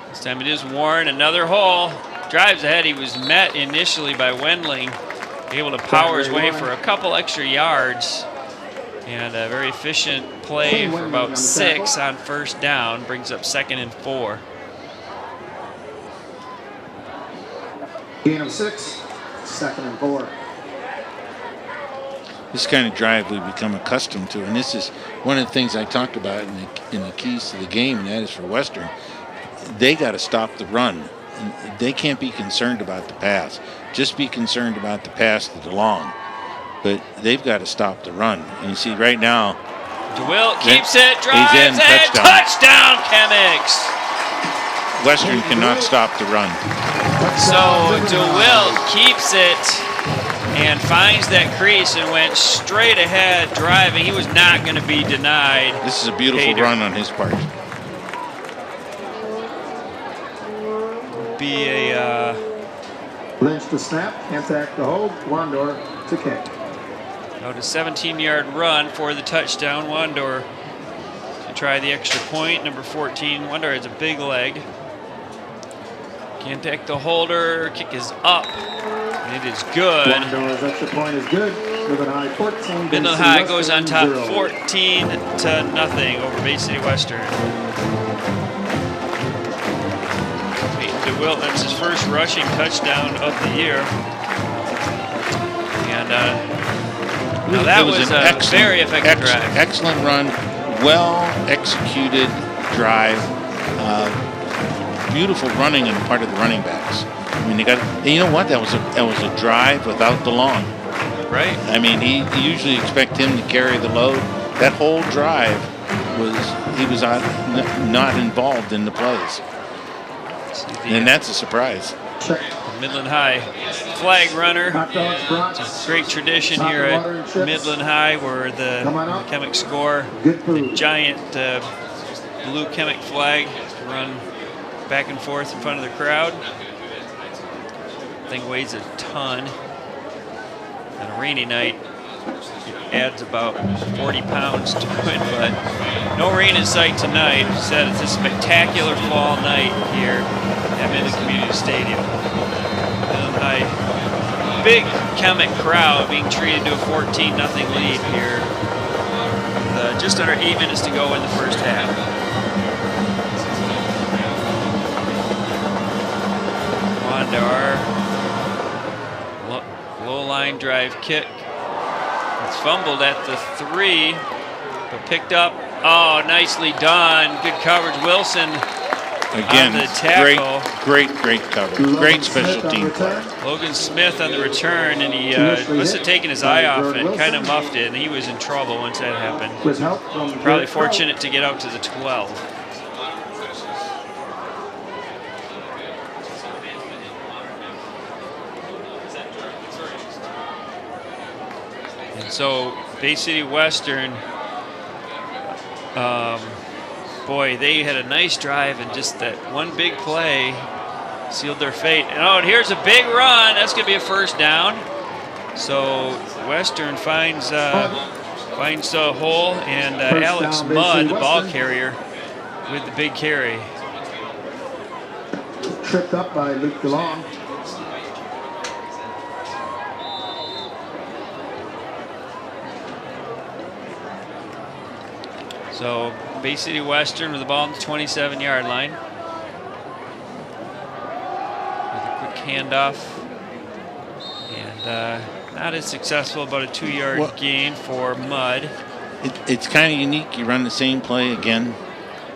This time it is Warren, another hole. Drives ahead. He was met initially by Wendling, able to power his way for a couple extra yards. And a very efficient play for about 6 on first down. Brings up 2nd and 4. Gain of 6, 2nd and 4. This kind of drive we've become accustomed to, and this is one of the things I talked about in the keys to the game, and that is for Western. They got to stop the run. They can't be concerned about the pass. Just be concerned about the pass to the long. But they've got to stop the run. And you see right now, DeWilt keeps it, drives in, it, touchdown Chemics! Western cannot stop the run. So DeWilt keeps it and finds that crease and went straight ahead driving. He was not going to be denied. This is a beautiful run on his part. Be a Lynch to snap, Antak to hold, Wandor to kick. Out a 17-yard run for the touchdown. Wandor to try the extra point. Number 14, Wandor has a big leg. Can't take the holder. Kick is up. And it is good. Wandor's extra point is good. Midland High 14. Midland High goes on top 14-0 over Bay City Western. DeWilt, that's his first rushing touchdown of the year. And now that was a very effective drive. Excellent run, well executed drive. Beautiful running on the part of the running backs. I mean, you know what? That was a drive without the long. Right. I mean, you usually expect him to carry the load. That whole drive he was not involved in the plays. And that's a surprise. Midland High flag runner. It's a great tradition here at Midland High where the Chemic score the giant blue Chemic flag to run back and forth in front of the crowd. Thing weighs a ton. On a rainy night, it adds about 40 pounds to it, but no rain in sight tonight. Said it's a spectacular fall night here at Midland Community Stadium. Midland High, big Chemic crowd being treated to a 14-0 lead here. With just under 8 minutes to go in the first half. Wandor, low line drive kick. It's fumbled at the 3, but picked up. Oh, nicely done. Good coverage. Wilson again, on the tackle. Great coverage. Great special team play. Logan Smith on the return, and he must have taken his eye off it, kind of muffed it, and he was in trouble once that happened. Probably fortunate to get out to the 12. And so Bay City Western, boy, they had a nice drive, and just that one big play sealed their fate. And here's a big run. That's going to be a first down. So Western finds a hole, and Alex Mudd, the ball carrier, with the big carry. Tripped up by Luke DeLong. So Bay City Western with the ball on the 27-yard line. With a quick handoff. And not as successful, about a 2-yard gain for Mudd. It's kind of unique. You run the same play again.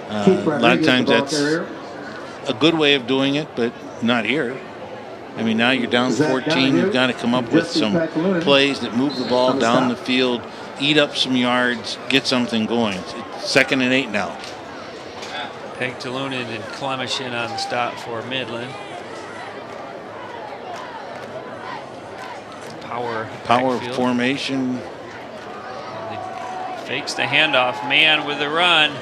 A lot of times that's a good way of doing it, but not here. I mean, now you're down 14. You've got to come up with some plays that move the ball down the field, eat up some yards, get something going. It's 2nd and 8 now. Peg Talunin and Clemish in on the stop for Midland. Power backfield. Formation. Fakes the handoff. Man with the run.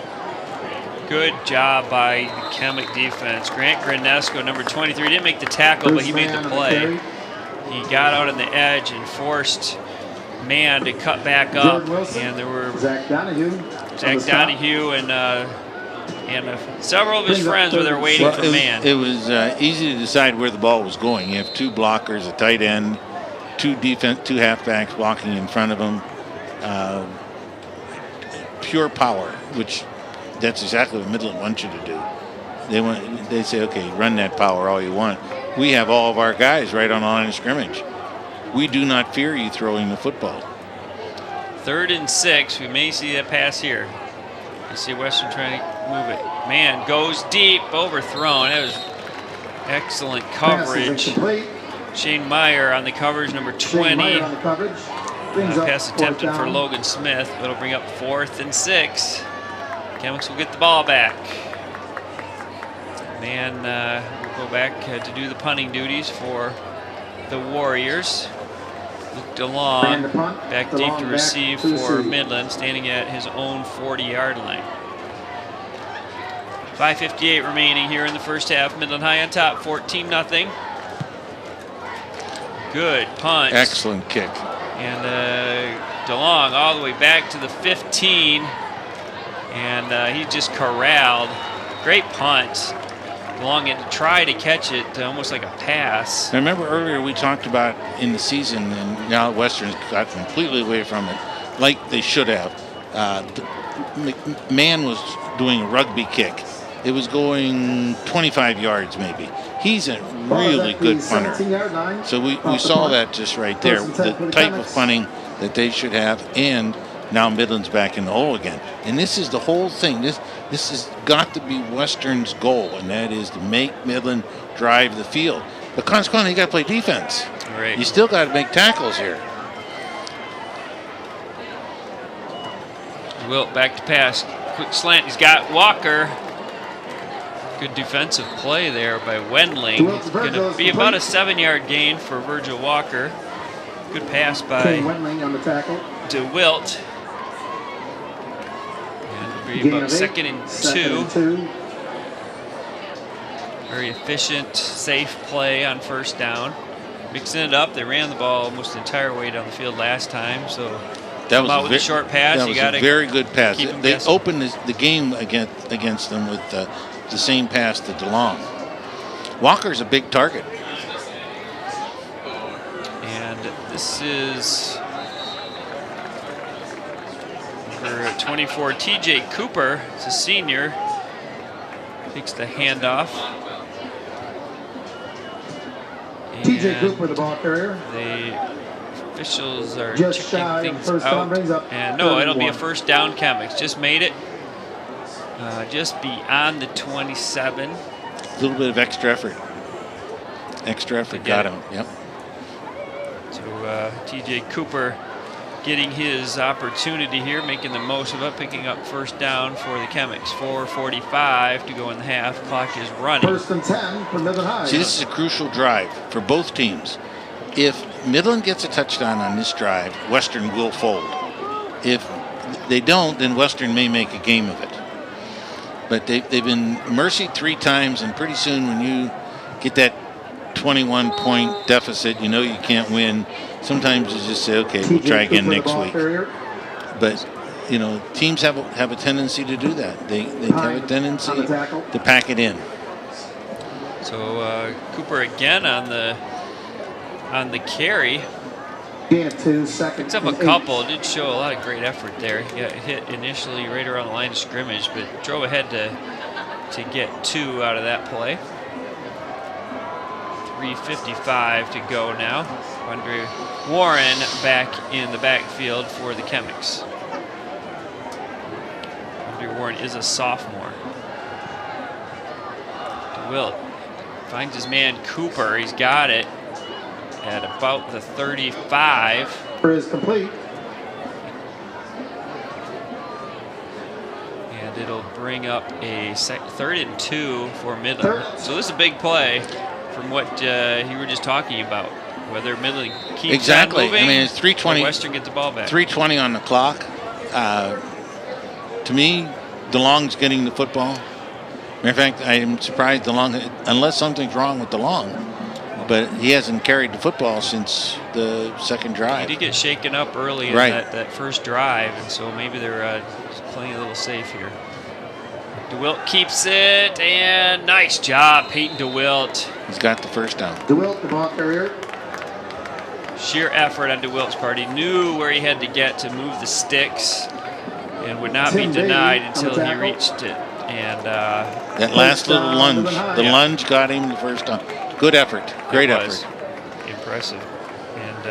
Good job by the Chemic defense. Grant Granesco, number 23, didn't make the tackle, but he made the play. He got out on the edge and forced Man to cut back up, and there were Zach Donahue and several of his friends were there waiting for Man. It was easy to decide where the ball was going. You have 2 blockers, a tight end, 2 halfbacks walking in front of him. Pure power, which that's exactly what Midland wants you to do. They say, okay, run that power all you want. We have all of our guys right on the line of scrimmage. We do not fear you throwing the football. 3rd and 6. We may see that pass here. You see Western trying to move it. Man goes deep, overthrown. That was excellent coverage. Shane Meyer on the coverage, number 20. Pass attempted for Logan Smith. That'll bring up 4th and 6. Chemics will get the ball back. Man will go back to do the punting duties for the Warriors. Luke DeLong back deep to receive for Midland, standing at his own 40-yard line. 5:58 remaining here in the first half. Midland High on top, 14-0. Good punch. Excellent kick. And DeLong all the way back to the 15. And he just corralled. Great punt. DeLong had to try to catch it almost like a pass. I remember earlier we talked about in the season, and now Western's got completely away from it, like they should have. Man was doing a rugby kick. It was going 25 yards maybe. He's a really good punter. So we saw that just right there. The type of punting that they should have, and now Midland's back in the hole again. And this is the whole thing. This has got to be Western's goal, and that is to make Midland drive the field. But consequently, you got to play defense. Right. You still got to make tackles here. Wilt back to pass. Quick slant. He's got Walker. Good defensive play there by Wendling. It's going to be about a 7-yard gain for Virgil Walker. Good pass by DeWilt. And it'll be about 2nd and 2. Very efficient, safe play on first down. Mixing it up. They ran the ball almost the entire way down the field last time, so that was with a short pass. That was a very good pass. They opened the game against them with the same pass to DeLong. Walker's a big target. And this is number 24, TJ Cooper. It's a senior. Takes the handoff. TJ Cooper, the ball carrier. The officials are checking things out. And no, it'll be a first down Chemics. Just made it. Just beyond the 27. A little bit of extra effort. Got him. Yep. So TJ Cooper getting his opportunity here, making the most of it, picking up first down for the Chemics. 4:45 to go in the half. Clock is running. 1st and 10 for Midland High. See, this is a crucial drive for both teams. If Midland gets a touchdown on this drive, Western will fold. If they don't, then Western may make a game of it. But they've been mercied 3 times, and pretty soon when you get that 21-point deficit, you know you can't win. Sometimes you just say, okay, we'll try again next week. But, you know, teams have a tendency to do that. They have a tendency to pack it in. So Cooper again on the carry. Gain of 2 seconds. Picks up a couple. Did show a lot of great effort there. He got hit initially right around the line of scrimmage, but drove ahead to get 2 out of that play. 3:55 to go now. Andre Warren back in the backfield for the Chemics. Andre Warren is a sophomore. DeWilt finds his man Cooper. He's got it at about the 35. Is complete. And it'll bring up a 3rd and 2 for Midland. So this is a big play from what you were just talking about. Whether Midland keeps on moving, I mean, it's 3:20. Western gets the ball back. 3:20 on the clock. To me, DeLong's getting the football. Matter of fact, I'm surprised DeLong, unless something's wrong with DeLong, but he hasn't carried the football since the second drive. He did get shaken up early in that first drive, and so maybe they're playing a little safe here. DeWilt keeps it, and nice job, Peyton DeWilt. He's got the first down. DeWilt, the ball carrier. Sheer effort on DeWilt's part. He knew where he had to get to move the sticks and would not be denied until he reached it. And that last little lunge, the lunge got him the first down. Good effort, great effort. Impressive. And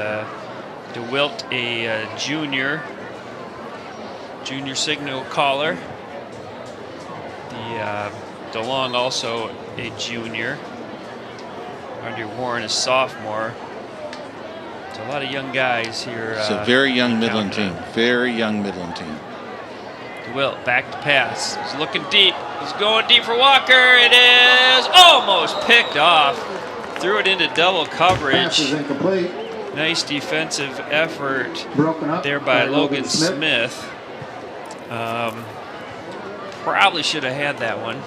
DeWilt, a junior signal caller. DeLong also a junior. Andre Warren, a sophomore. So a lot of young guys here. It's a very young Midland team. Very young Midland team. DeWilt back to pass. He's looking deep. He's going deep for Walker. It is almost picked off. Threw it into double coverage. Pass is incomplete. Nice defensive effort Broken up there by Logan Smith. Probably should have had that one.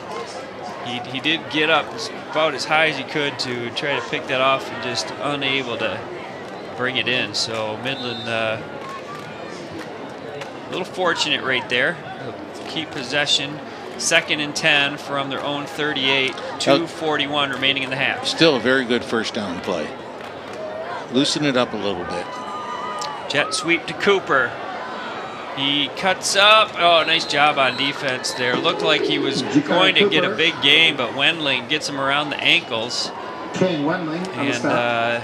He did get up about as high as he could to try to pick that off and just unable to bring it in. So Midland a little fortunate right there. Keep possession. 2nd and 10 from their own 38. 2:41 remaining in the half. Still a very good first down play. Loosen it up a little bit. Jet sweep to Cooper. He cuts up. Oh, nice job on defense there. Looked like he was going to get a big gain, but Wendling gets him around the ankles. Kane Wendling on the stop.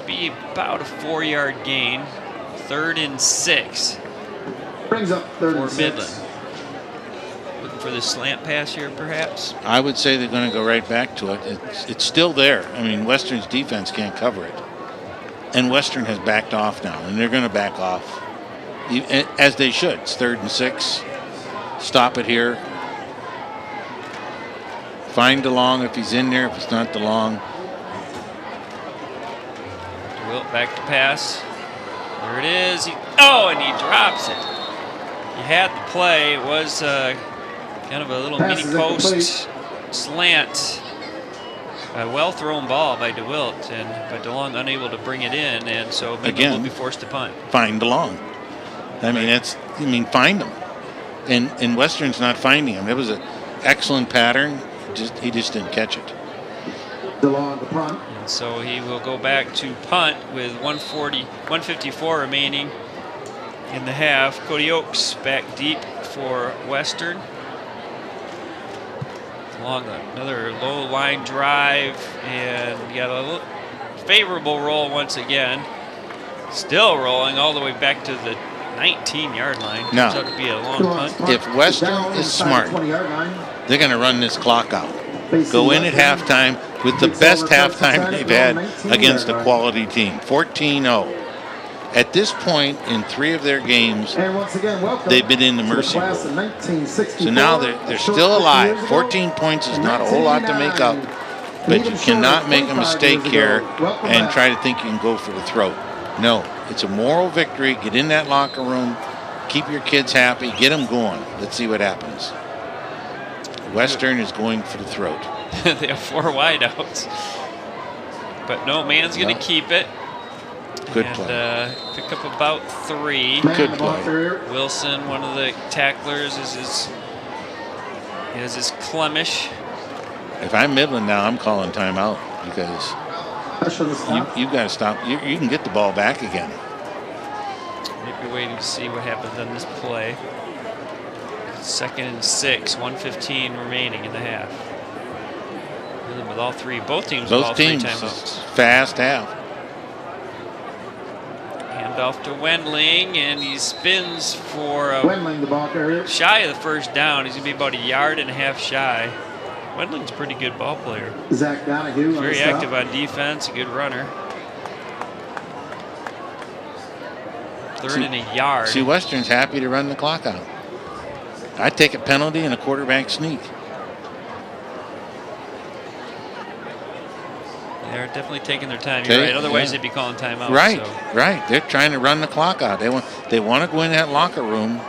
Be about a 4-yard gain. 3rd and 6. Brings up 3rd for and 6. Midland. Looking for the slant pass here, perhaps? I would say they're going to go right back to it. It's still there. I mean, Western's defense can't cover it. And Western has backed off now, and they're going to back off. As they should. It's 3rd and 6. Stop it here. Find DeLong if he's in there. If it's not DeLong. DeWilt back to pass. There it is. And he drops it. He had the play. It was kind of a little mini post slant. A well-thrown ball by DeWilt, but DeLong unable to bring it in, and so Midland will be forced to punt. Find DeLong. Find him. And Western's not finding him. It was an excellent pattern. He just didn't catch it. DeLong the punt. And so he will go back to punt with 154 remaining in the half. Cody Oakes back deep for Western. Along another low line drive, and got a favorable roll once again. Still rolling all the way back to the 19-yard line. Now, turns out to be a long punt. If Western is smart, they're going to run this clock out. Go in at halftime with the best halftime they've had against a quality team. 14-0. At this point in 3 of their games, they've been in the mercy rule. So now they're still alive. 14 points is not a whole lot to make up. But you cannot make a mistake here and try to think you can go for the throat. No, it's a moral victory. Get in that locker room. Keep your kids happy. Get them going. Let's see what happens. Western is going for the throat. They have 4 wideouts. But no, man's going to keep it. Good play. Pick up about 3. Good play. Wilson, one of the tacklers, is his Clemish. If I'm Midland now, I'm calling timeout because you've got to stop. You can get the ball back again. Maybe waiting to see what happens on this play. 2nd and 6, 1:15 remaining in the half. Midland with all 3, both teams with all 3 timeouts. Fast half. Off to Wendling, and he spins for Wendling, the ball carrier. Shy of the first down. He's going to be about 1.5 yards shy. Wendling's a pretty good ball player. Zach Donahue. Very active on defense, a good runner. 3rd and 1 yard. See, Western's happy to run the clock out. I'd take a penalty and a quarterback sneak. They're definitely taking their time. You're right. Otherwise, they'd be calling timeout. Right, so. right. They're trying to run the clock out. They want to go in that locker room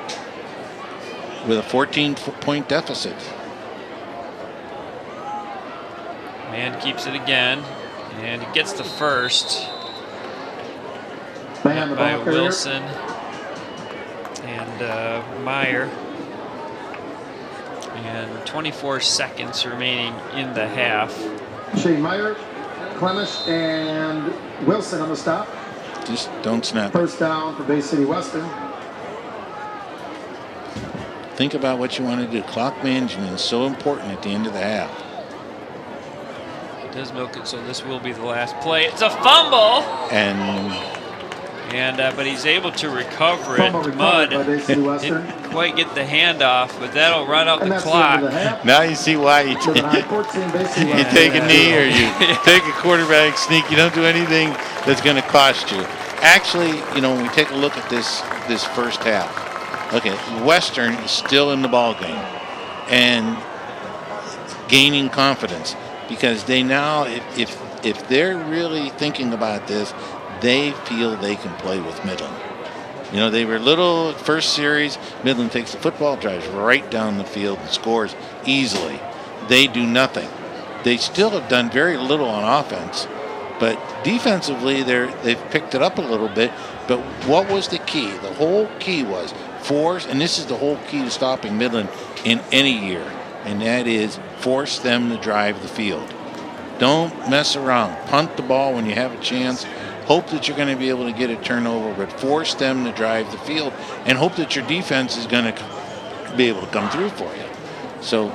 with a 14-point deficit. Man keeps it again, and he gets the first. By Wilson and Meyer. And 24 seconds remaining in the half. Shane Meyer, Clemish, and Wilson on the stop. Just don't snap. First down for Bay City Western. Think about what you want to do. Clock management is so important at the end of the half. It does milk it, so this will be the last play. It's a fumble! But he's able to recover it. Mudd didn't quite get the handoff, but that'll run out the clock. Now you see why you take a knee or you take a quarterback sneak. You don't do anything that's going to cost you. Actually, when we take a look at this first half, okay, Western is still in the ball game and gaining confidence because they now, if they're really thinking about this, they feel they can play with Midland. They were little first series. Midland takes the football, drives right down the field and scores easily. They do nothing. They still have done very little on offense, but defensively they've picked it up a little bit. But what was the key? The whole key was force, and this is the whole key to stopping Midland in any year, and that is force them to drive the field. Don't mess around. Punt the ball when you have a chance. Hope that you're going to be able to get a turnover, but force them to drive the field and hope that your defense is going to be able to come through for you. So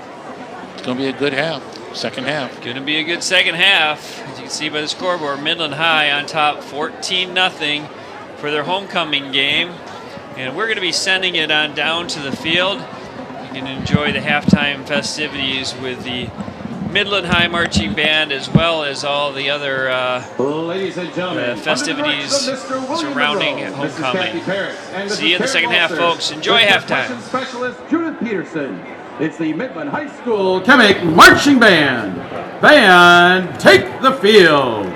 it's going to be a good half, second half. Going to be a good second half. As you can see by the scoreboard, Midland High on top 14-0 for their homecoming game. And we're going to be sending it on down to the field. You can enjoy the halftime festivities with the Midland High Marching Band, as well as all the other ladies and gentlemen, festivities surrounding homecoming. See you in the second half, folks. Enjoy halftime. Specialist Judith Peterson. It's the Midland High School Chemic Marching Band. Band, take the field.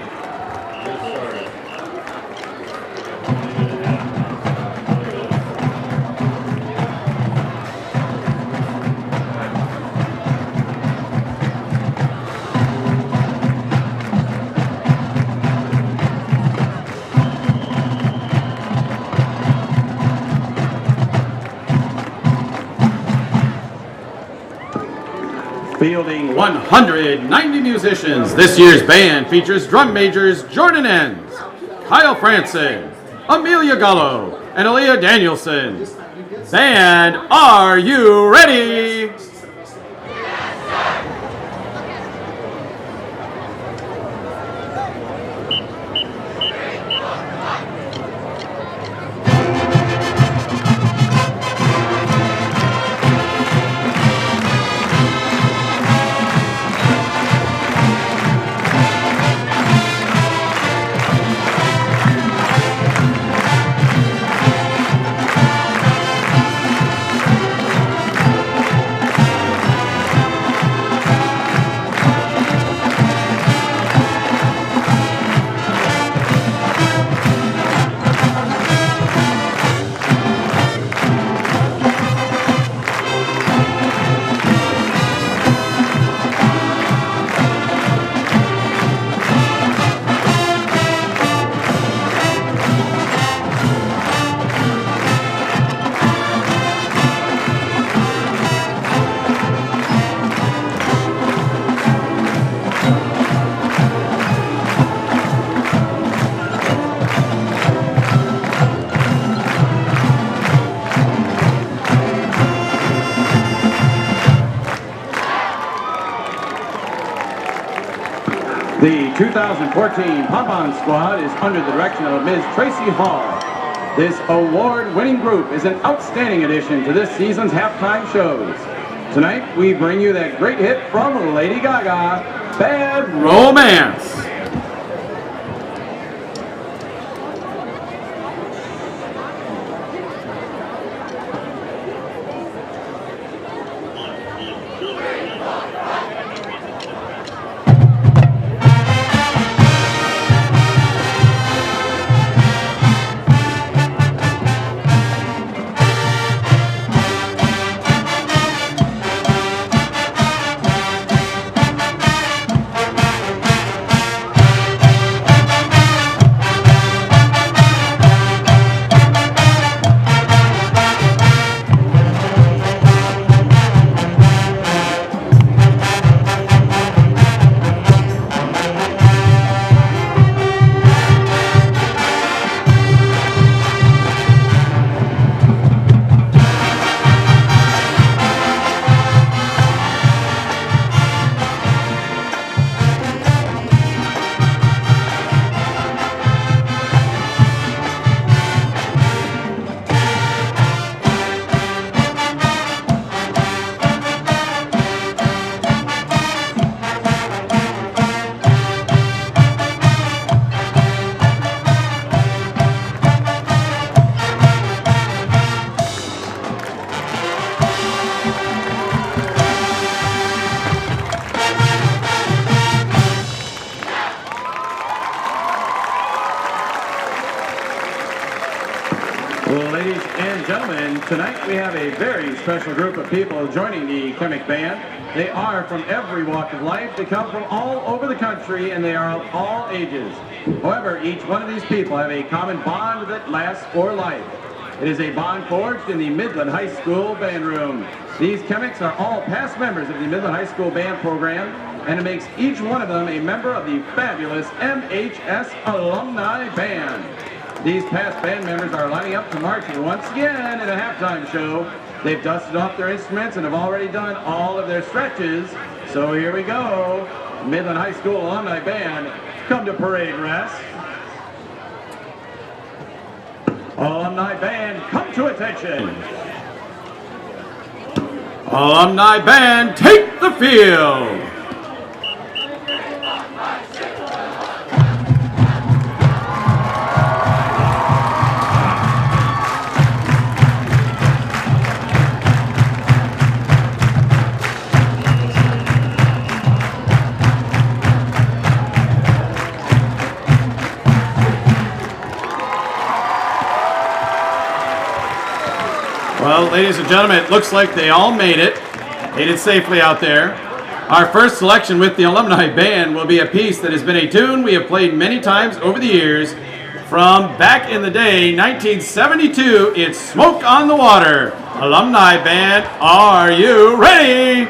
Fielding 190 musicians, this year's band features drum majors Jordan Enns, Kyle Franson, Amelia Gallo, and Aaliyah Danielson. Band, are you ready? 2014 Pom-Pom Squad is under the direction of Ms. Tracy Hall. This award-winning group is an outstanding addition to this season's halftime shows. Tonight, we bring you that great hit from Lady Gaga, Bad Romance. Ladies and gentlemen, tonight we have a very special group of people joining the Chemic Band. They are from every walk of life. They come from all over the country, and they are of all ages. However, each one of these people have a common bond that lasts for life. It is a bond forged in the Midland High School band room. These Chemics are all past members of the Midland High School band program, and it makes each one of them a member of the fabulous MHS Alumni Band. These past band members are lining up to march once again in a halftime show. They've dusted off their instruments and have already done all of their stretches. So here we go. Midland High School Alumni Band, come to parade rest. Alumni Band, come to attention. Alumni Band, take the field. Well, ladies and gentlemen, it looks like they all made it safely out there. Our first selection with the Alumni Band will be a piece that has been a tune we have played many times over the years. From back in the day, 1972, it's Smoke on the Water. Alumni Band, are you ready?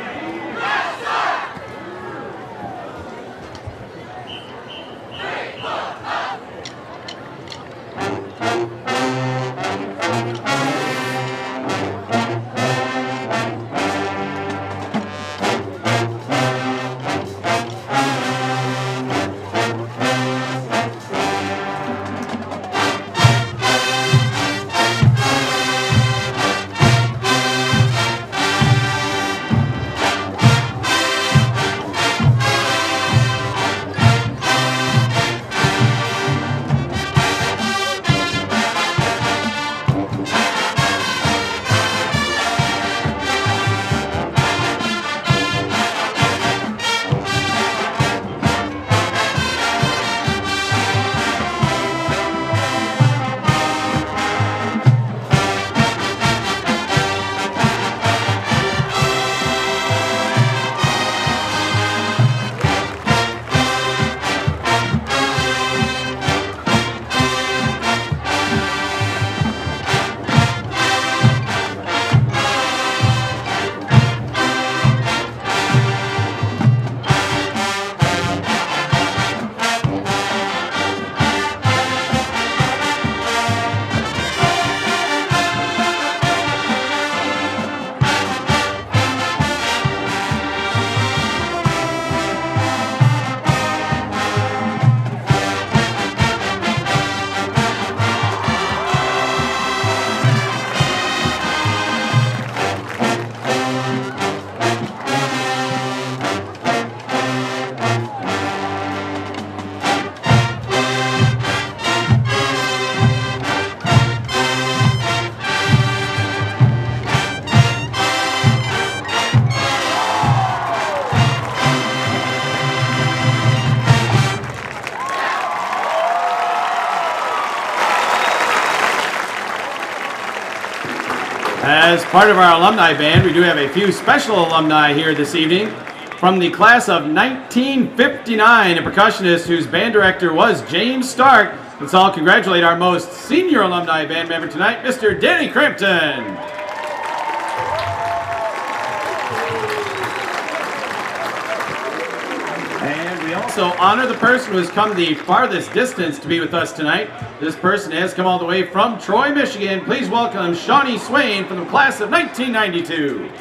Part of our alumni band, we do have a few special alumni here this evening. From the class of 1959, a percussionist whose band director was James Stark. Let's all congratulate our most senior alumni band member tonight, Mr. Danny Crimpton. And we also honor the person who has come the farthest distance to be with us tonight. This person has come all the way from Troy, Michigan. Please welcome Shawnee Swain from the class of 1992.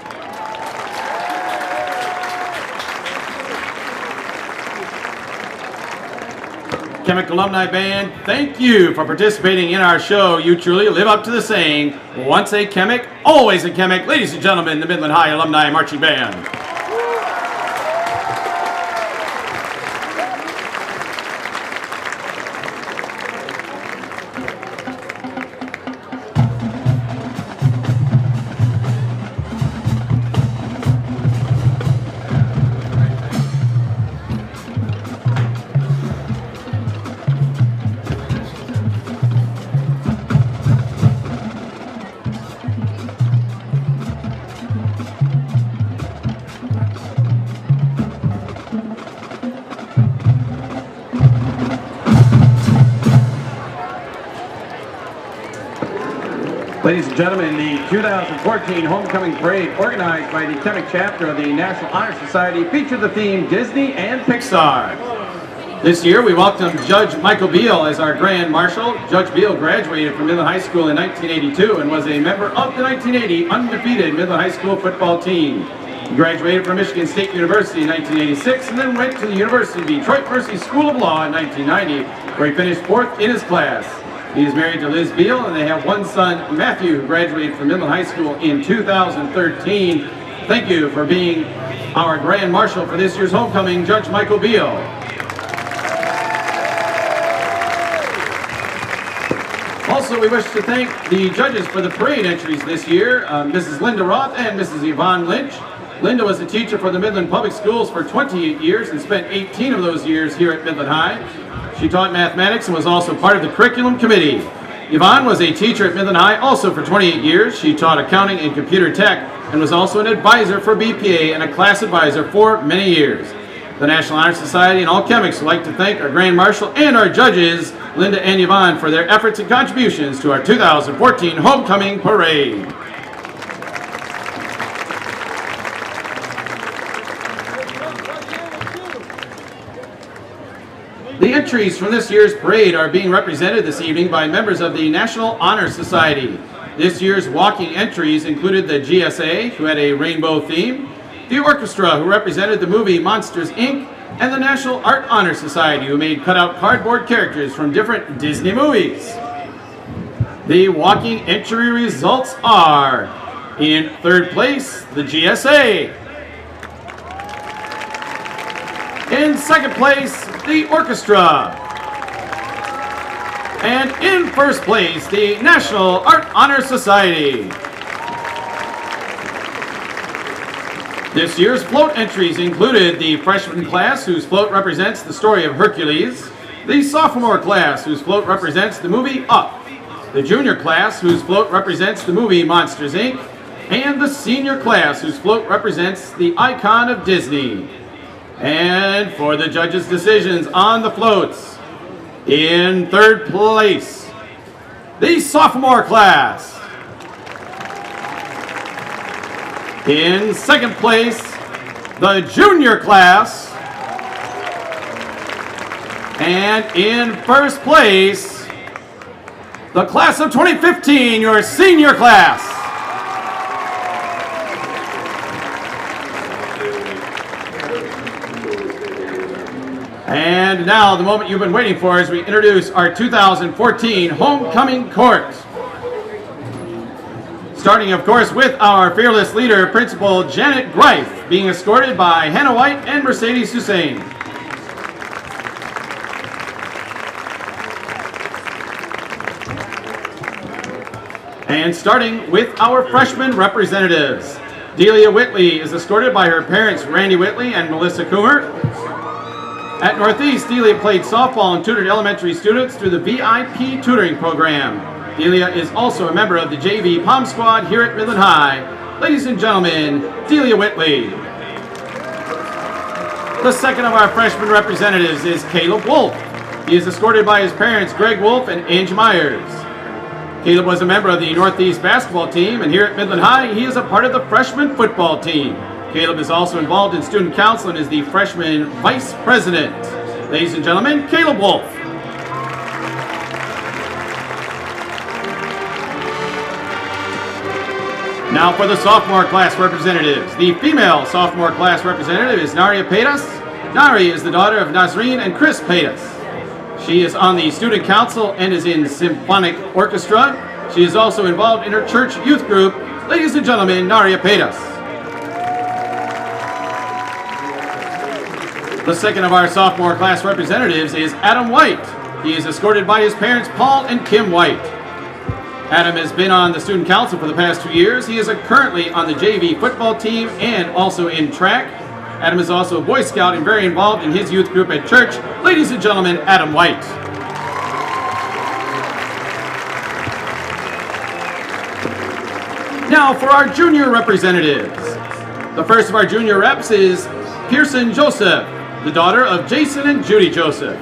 Chemic Alumni Band, thank you for participating in our show. You truly live up to the saying, once a chemic, always a chemic. Ladies and gentlemen, the Midland High Alumni Marching Band. Ladies and gentlemen, the 2014 Homecoming Parade, organized by the Chemic chapter of the National Honor Society, featured the theme Disney and Pixar. This year, we welcome Judge Michael Beal as our Grand Marshal. Judge Beal graduated from Midland High School in 1982 and was a member of the 1980 undefeated Midland High School football team. He graduated from Michigan State University in 1986 and then went to the University of Detroit Mercy School of Law in 1990, where he finished 4th in his class. He is married to Liz Beal, and they have one son, Matthew, who graduated from Midland High School in 2013. Thank you for being our Grand Marshal for this year's homecoming, Judge Michael Beal. Also, we wish to thank the judges for the parade entries this year, Mrs. Linda Roth and Mrs. Yvonne Lynch. Linda was a teacher for the Midland Public Schools for 28 years and spent 18 of those years here at Midland High. She taught mathematics and was also part of the curriculum committee. Yvonne was a teacher at Midland High also for 28 years. She taught accounting and computer tech and was also an advisor for BPA and a class advisor for many years. The National Honor Society and all chemics would like to thank our Grand Marshal and our judges, Linda and Yvonne, for their efforts and contributions to our 2014 Homecoming Parade. The entries from this year's parade are being represented this evening by members of the National Honor Society. This year's walking entries included the GSA, who had a rainbow theme, the orchestra, who represented the movie Monsters, Inc., and the National Art Honor Society, who made cutout cardboard characters from different Disney movies. The walking entry results are, in 3rd place, the GSA. In 2nd place, the orchestra. And in 1st place, the National Art Honor Society. This year's float entries included the freshman class, whose float represents the story of Hercules, the sophomore class, whose float represents the movie Up, the junior class, whose float represents the movie Monsters, Inc., and the senior class, whose float represents the icon of Disney. And for the judges' decisions on the floats, in 3rd place, the sophomore class. In 2nd place, the junior class. And in 1st place, the class of 2015, your senior class. And now, the moment you've been waiting for as we introduce our 2014 Homecoming Court. Starting, of course, with our fearless leader, Principal Janet Greif, being escorted by Hannah White and Mercedes Hussein. And starting with our freshman representatives. Delia Whitley is escorted by her parents, Randy Whitley and Melissa Coomer. At Northeast, Delia played softball and tutored elementary students through the VIP tutoring program. Delia is also a member of the JV Pom Squad here at Midland High. Ladies and gentlemen, Delia Whitley. The second of our freshman representatives is Caleb Wolf. He is escorted by his parents, Greg Wolf and Ange Myers. Caleb was a member of the Northeast basketball team, and here at Midland High, he is a part of the freshman football team. Caleb is also involved in student council and is the freshman vice president. Ladies and gentlemen, Caleb Wolf. Now for the sophomore class representatives. The female sophomore class representative is Naria Paytas. Nari is the daughter of Nazreen and Chris Paytas. She is on the student council and is in symphonic orchestra. She is also involved in her church youth group. Ladies and gentlemen, Naria Paytas. The second of our sophomore class representatives is Adam White. He is escorted by his parents, Paul and Kim White. Adam has been on the student council for the past 2 years. He is currently on the JV football team and also in track. Adam is also a Boy Scout and very involved in his youth group at church. Ladies and gentlemen, Adam White. Now for our junior representatives. The first of our junior reps is Pearson Joseph, the daughter of Jason and Judy Joseph.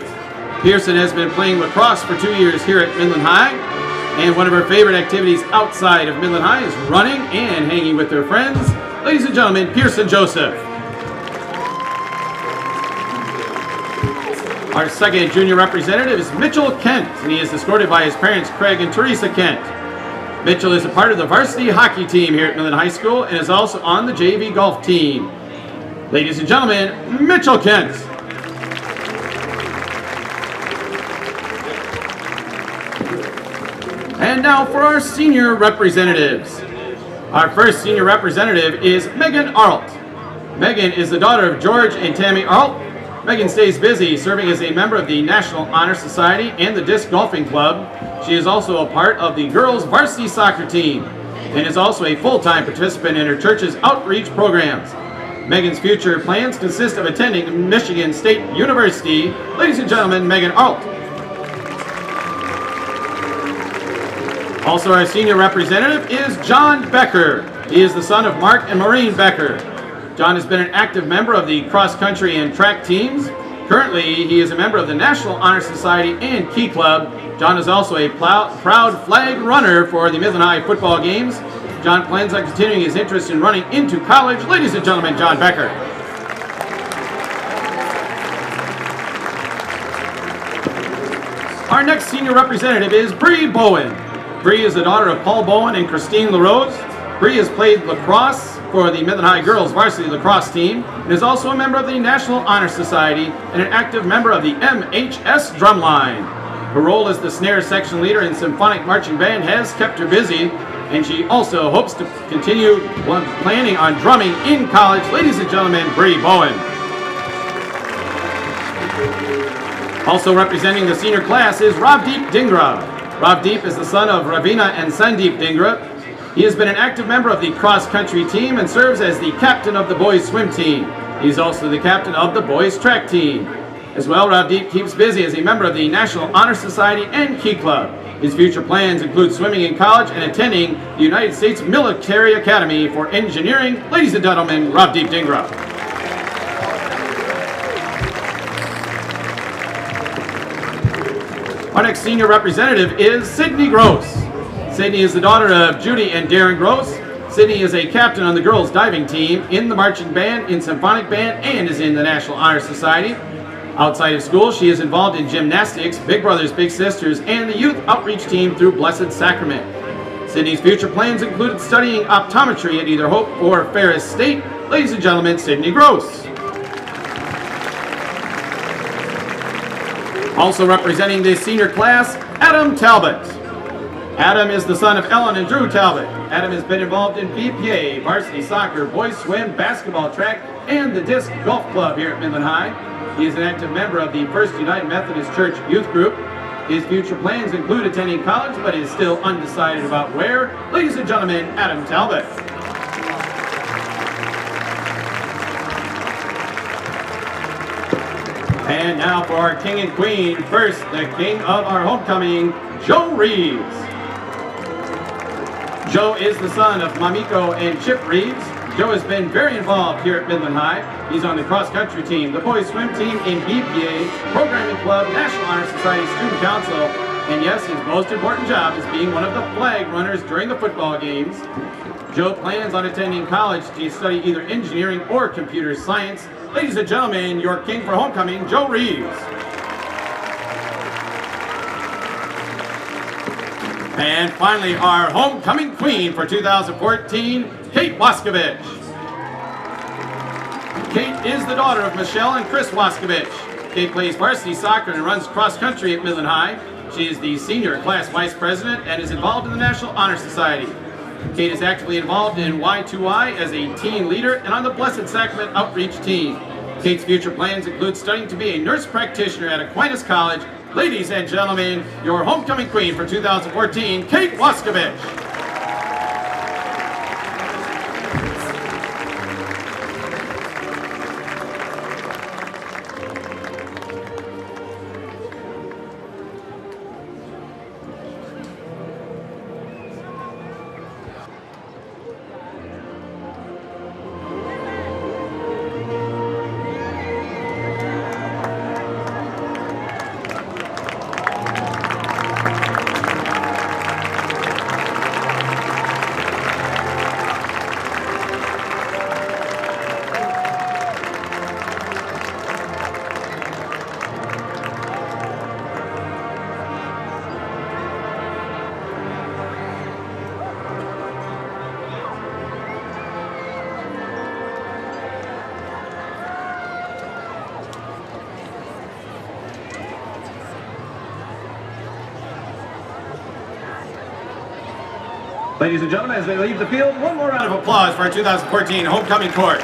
Pearson has been playing lacrosse for 2 years here at Midland High, and one of her favorite activities outside of Midland High is running and hanging with her friends. Ladies and gentlemen, Pearson Joseph. Our second junior representative is Mitchell Kent, and he is escorted by his parents, Craig and Teresa Kent. Mitchell is a part of the varsity hockey team here at Midland High School and is also on the JV golf team. Ladies and gentlemen, Mitchell Kent. And now for our senior representatives. Our first senior representative is Megan Arlt. Megan is the daughter of George and Tammy Arlt. Megan stays busy serving as a member of the National Honor Society and the Disc Golfing Club. She is also a part of the girls varsity soccer team and is also a full-time participant in her church's outreach programs. Megan's future plans consist of attending Michigan State University. Ladies and gentlemen, Megan Arlt. Also our senior representative is John Becker. He is the son of Mark and Maureen Becker. John has been an active member of the cross-country and track teams. Currently, he is a member of the National Honor Society and Key Club. John is also a proud flag runner for the Midland High football games. John plans on continuing his interest in running into college. Ladies and gentlemen, John Becker. Our next senior representative is Bree Bowen. Bree is the daughter of Paul Bowen and Christine LaRose. Bree has played lacrosse for the Midland High girls varsity lacrosse team and is also a member of the National Honor Society and an active member of the MHS drumline. Her role as the snare section leader in symphonic marching band has kept her busy, and she also hopes to continue planning on drumming in college. Ladies and gentlemen, Bree Bowen. Also representing the senior class is Ravdeep Dhingra. Ravdeep is the son of Ravina and Sandeep Dhingra. He has been an active member of the cross-country team and serves as the captain of the boys' swim team. He's also the captain of the boys' track team. As well, Ravdeep keeps busy as a member of the National Honor Society and Key Club. His future plans include swimming in college and attending the United States Military Academy for Engineering. Ladies and gentlemen, Ravdeep Dhingra. Our next senior representative is Sydney Gross. Sydney is the daughter of Judy and Darren Gross. Sydney is a captain on the girls' diving team, in the marching band, in symphonic band, and is in the National Honor Society. Outside of school, she is involved in gymnastics, Big Brothers Big Sisters, and the youth outreach team through Blessed Sacrament. Sydney's future plans included studying optometry at either Hope or Ferris State. Ladies and gentlemen, Sydney Gross. Also representing the senior class, Adam Talbot. Adam is the son of Ellen and Drew Talbot. Adam has been involved in BPA, varsity soccer, boys swim, basketball, track, and the Disc Golf Club here at Midland High. He is an active member of the First United Methodist Church Youth Group. His future plans include attending college, but is still undecided about where. Ladies and gentlemen, Adam Talbot. And now for our king and queen. First, the king of our homecoming, Joe Reeves. Joe is the son of Mamiko and Chip Reeves. Joe has been very involved here at Midland High. He's on the cross-country team, the boys swim team in BPA, Programming Club, National Honor Society Student Council, and yes, his most important job is being one of the flag runners during the football games. Joe plans on attending college to study either engineering or computer science. Ladies and gentlemen, your king for homecoming, Joe Reeves. And finally, our homecoming queen for 2014, Kate Waskovich. Kate is the daughter of Michelle and Chris Waskovich. Kate plays varsity soccer and runs cross country at Midland High. She is the senior class vice president and is involved in the National Honor Society. Kate is actively involved in Y2Y as a teen leader and on the Blessed Sacrament Outreach team. Kate's future plans include studying to be a nurse practitioner at Aquinas College. Ladies and gentlemen, your homecoming queen for 2014, Kate Waskovich. Ladies and gentlemen, as they leave the field, one more round of applause for our 2014 homecoming court.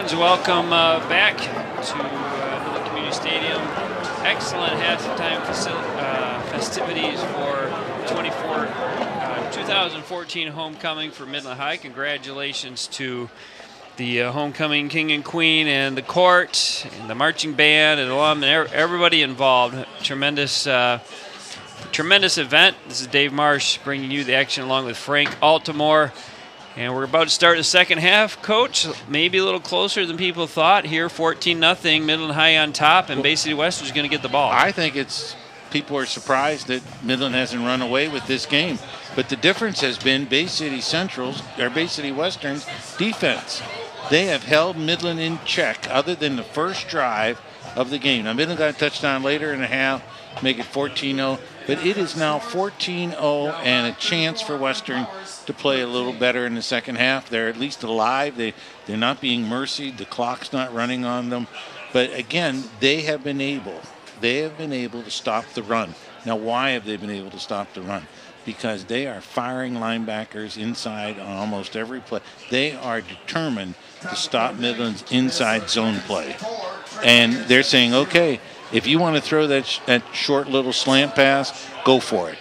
fans, welcome back to Midland Community Stadium. Excellent halftime festivities for 2014 homecoming for Midland High. Congratulations to the homecoming king and queen and the court and the marching band and alum and everybody involved. Tremendous event. This is Dave Marsh bringing you the action along with Frank Altamore. And we're about to start the second half. Coach, maybe a little closer than people thought here. 14-0, Midland High on top, and Bay City Western's going to get the ball. I think people are surprised that Midland hasn't run away with this game. But the difference has been Bay City Western's defense. They have held Midland in check other than the first drive of the game. Now, Midland got a touchdown later in the half, make it 14-0. But it is now 14-0 and a chance for Western to play a little better in the second half. They're at least alive. They're not being mercied. The clock's not running on them. But again, they have been able to stop the run. Now, why have they been able to stop the run? Because they are firing linebackers inside on almost every play. They are determined to stop Midland's inside zone play. And they're saying, okay, if you want to throw that short little slant pass, go for it.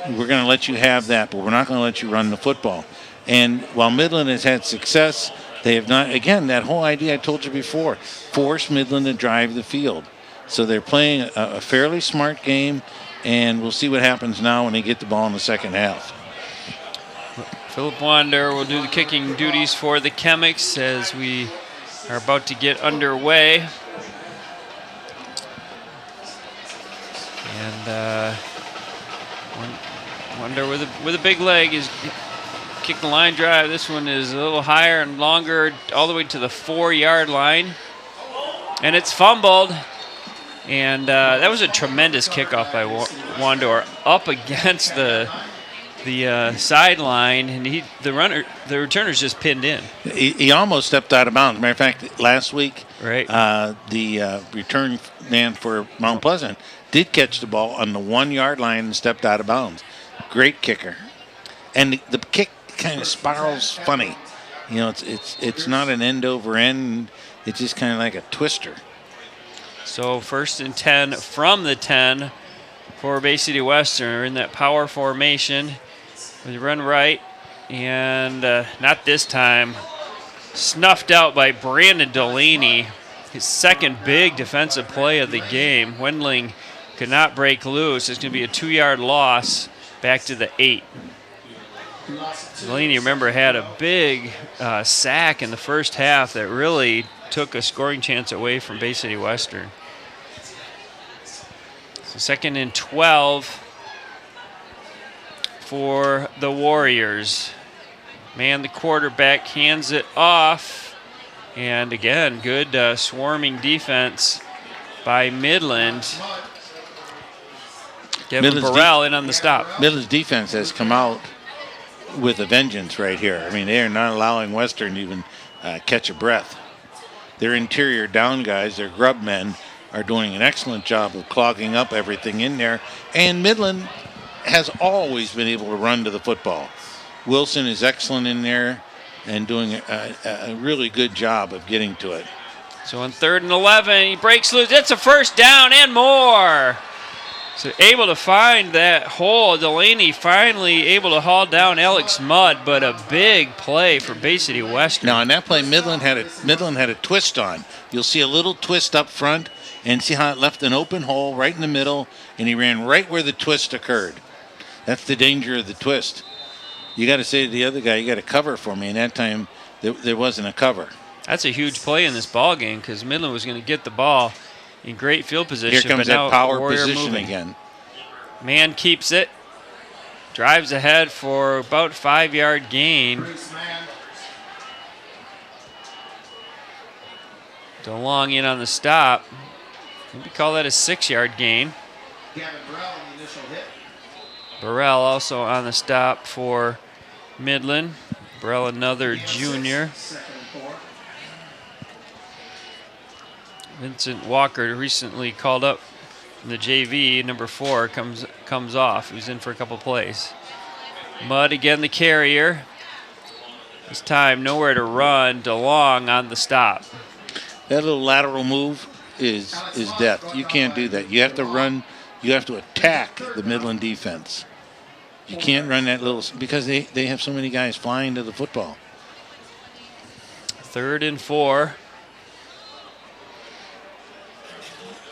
We're going to let you have that, but we're not going to let you run the football. And while Midland has had success, they have not, again, that whole idea I told you before, force Midland to drive the field. So they're playing a fairly smart game, and we'll see what happens now when they get the ball in the second half. Philip Wander will do the kicking duties for the Chemics as we are about to get underway. And Wander with a big leg is kicking the line drive. This one is a little higher and longer, all the way to the 4-yard line. And it's fumbled. And that was a tremendous kickoff by Wandor up against the sideline, and the returner's just pinned in. He almost stepped out of bounds. Matter of fact, last week, right, the return man for Mount Pleasant did catch the ball on the 1-yard line and stepped out of bounds. Great kicker, and the kick kind of spirals funny. You know, it's not an end over end. It's just kind of like a twister. So 1st and 10 from the 10 for Bay City Western in that power formation. We run right, and not this time. Snuffed out by Brandon Delaney. His second big defensive play of the game. Wendling could not break loose. It's going to be a 2-yard loss back to the 8. Delaney, remember, had a big sack in the first half that really took a scoring chance away from Bay City Western. So 2nd and 12 for the Warriors. Man, the quarterback hands it off. And again, good swarming defense by Midland. Kevin Burrell in on the stop. Midland's defense has come out with a vengeance right here. I mean, they are not allowing Western to even catch a breath. Their interior down guys, their grub men, are doing an excellent job of clogging up everything in there. And Midland has always been able to run to the football. Wilson is excellent in there and doing a really good job of getting to it. So on 3rd and 11, he breaks loose. It's a first down and more. So able to find that hole. Delaney finally able to haul down Alex Mudd, but a big play for Bay City Western. Now, in that play, Midland had a twist on. You'll see a little twist up front, and see how it left an open hole right in the middle, and he ran right where the twist occurred. That's the danger of the twist. You got to say to the other guy, you got to cover for me, and that time there wasn't a cover. That's a huge play in this ball game because Midland was going to get the ball in great field position. Here comes but now that power Warrior position moving. again. Man keeps it, drives ahead for about 5-yard gain. DeLong in on the stop. Maybe call that a 6-yard gain. Burrell also on the stop for Midland. Burrell, another junior. Vincent Walker, recently called up in the JV, number 4, comes off. He was in for a couple plays. Mudd again, the carrier. This time nowhere to run. DeLong on the stop. That little lateral move is death. You can't do that. You have to run. You have to attack the Midland defense. You can't run that little, because they have so many guys flying to the football. 3rd and 4.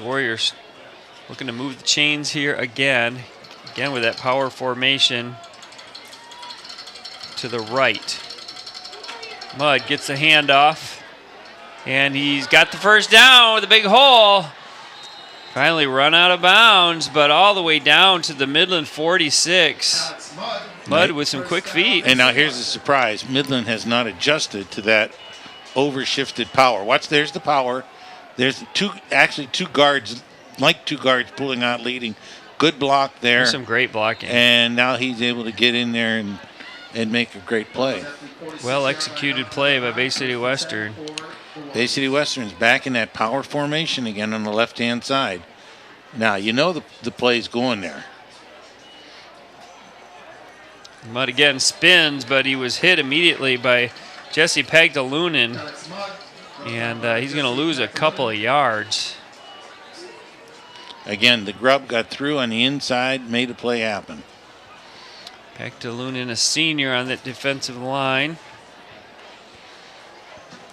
Warriors looking to move the chains here again. Again with that power formation to the right. Mudd gets the handoff, and he's got the first down with a big hole. Finally run out of bounds, but all the way down to the Midland 46. Mudd with some quick feet. And now here's the surprise. Midland has not adjusted to that overshifted power. Watch, there's the power. There's two guards, two guards pulling out, leading. Good block there. There's some great blocking. And now he's able to get in there and make a great play. Well executed play by Bay City Western. Bay City Western's back in that power formation again on the left-hand side. Now, you know the play's going there. Mudd again spins, but he was hit immediately by Jesse Pagdalunan, and he's going to lose a couple of yards. Again, the grub got through on the inside, made a play happen. Pagdalunan, a senior on that defensive line.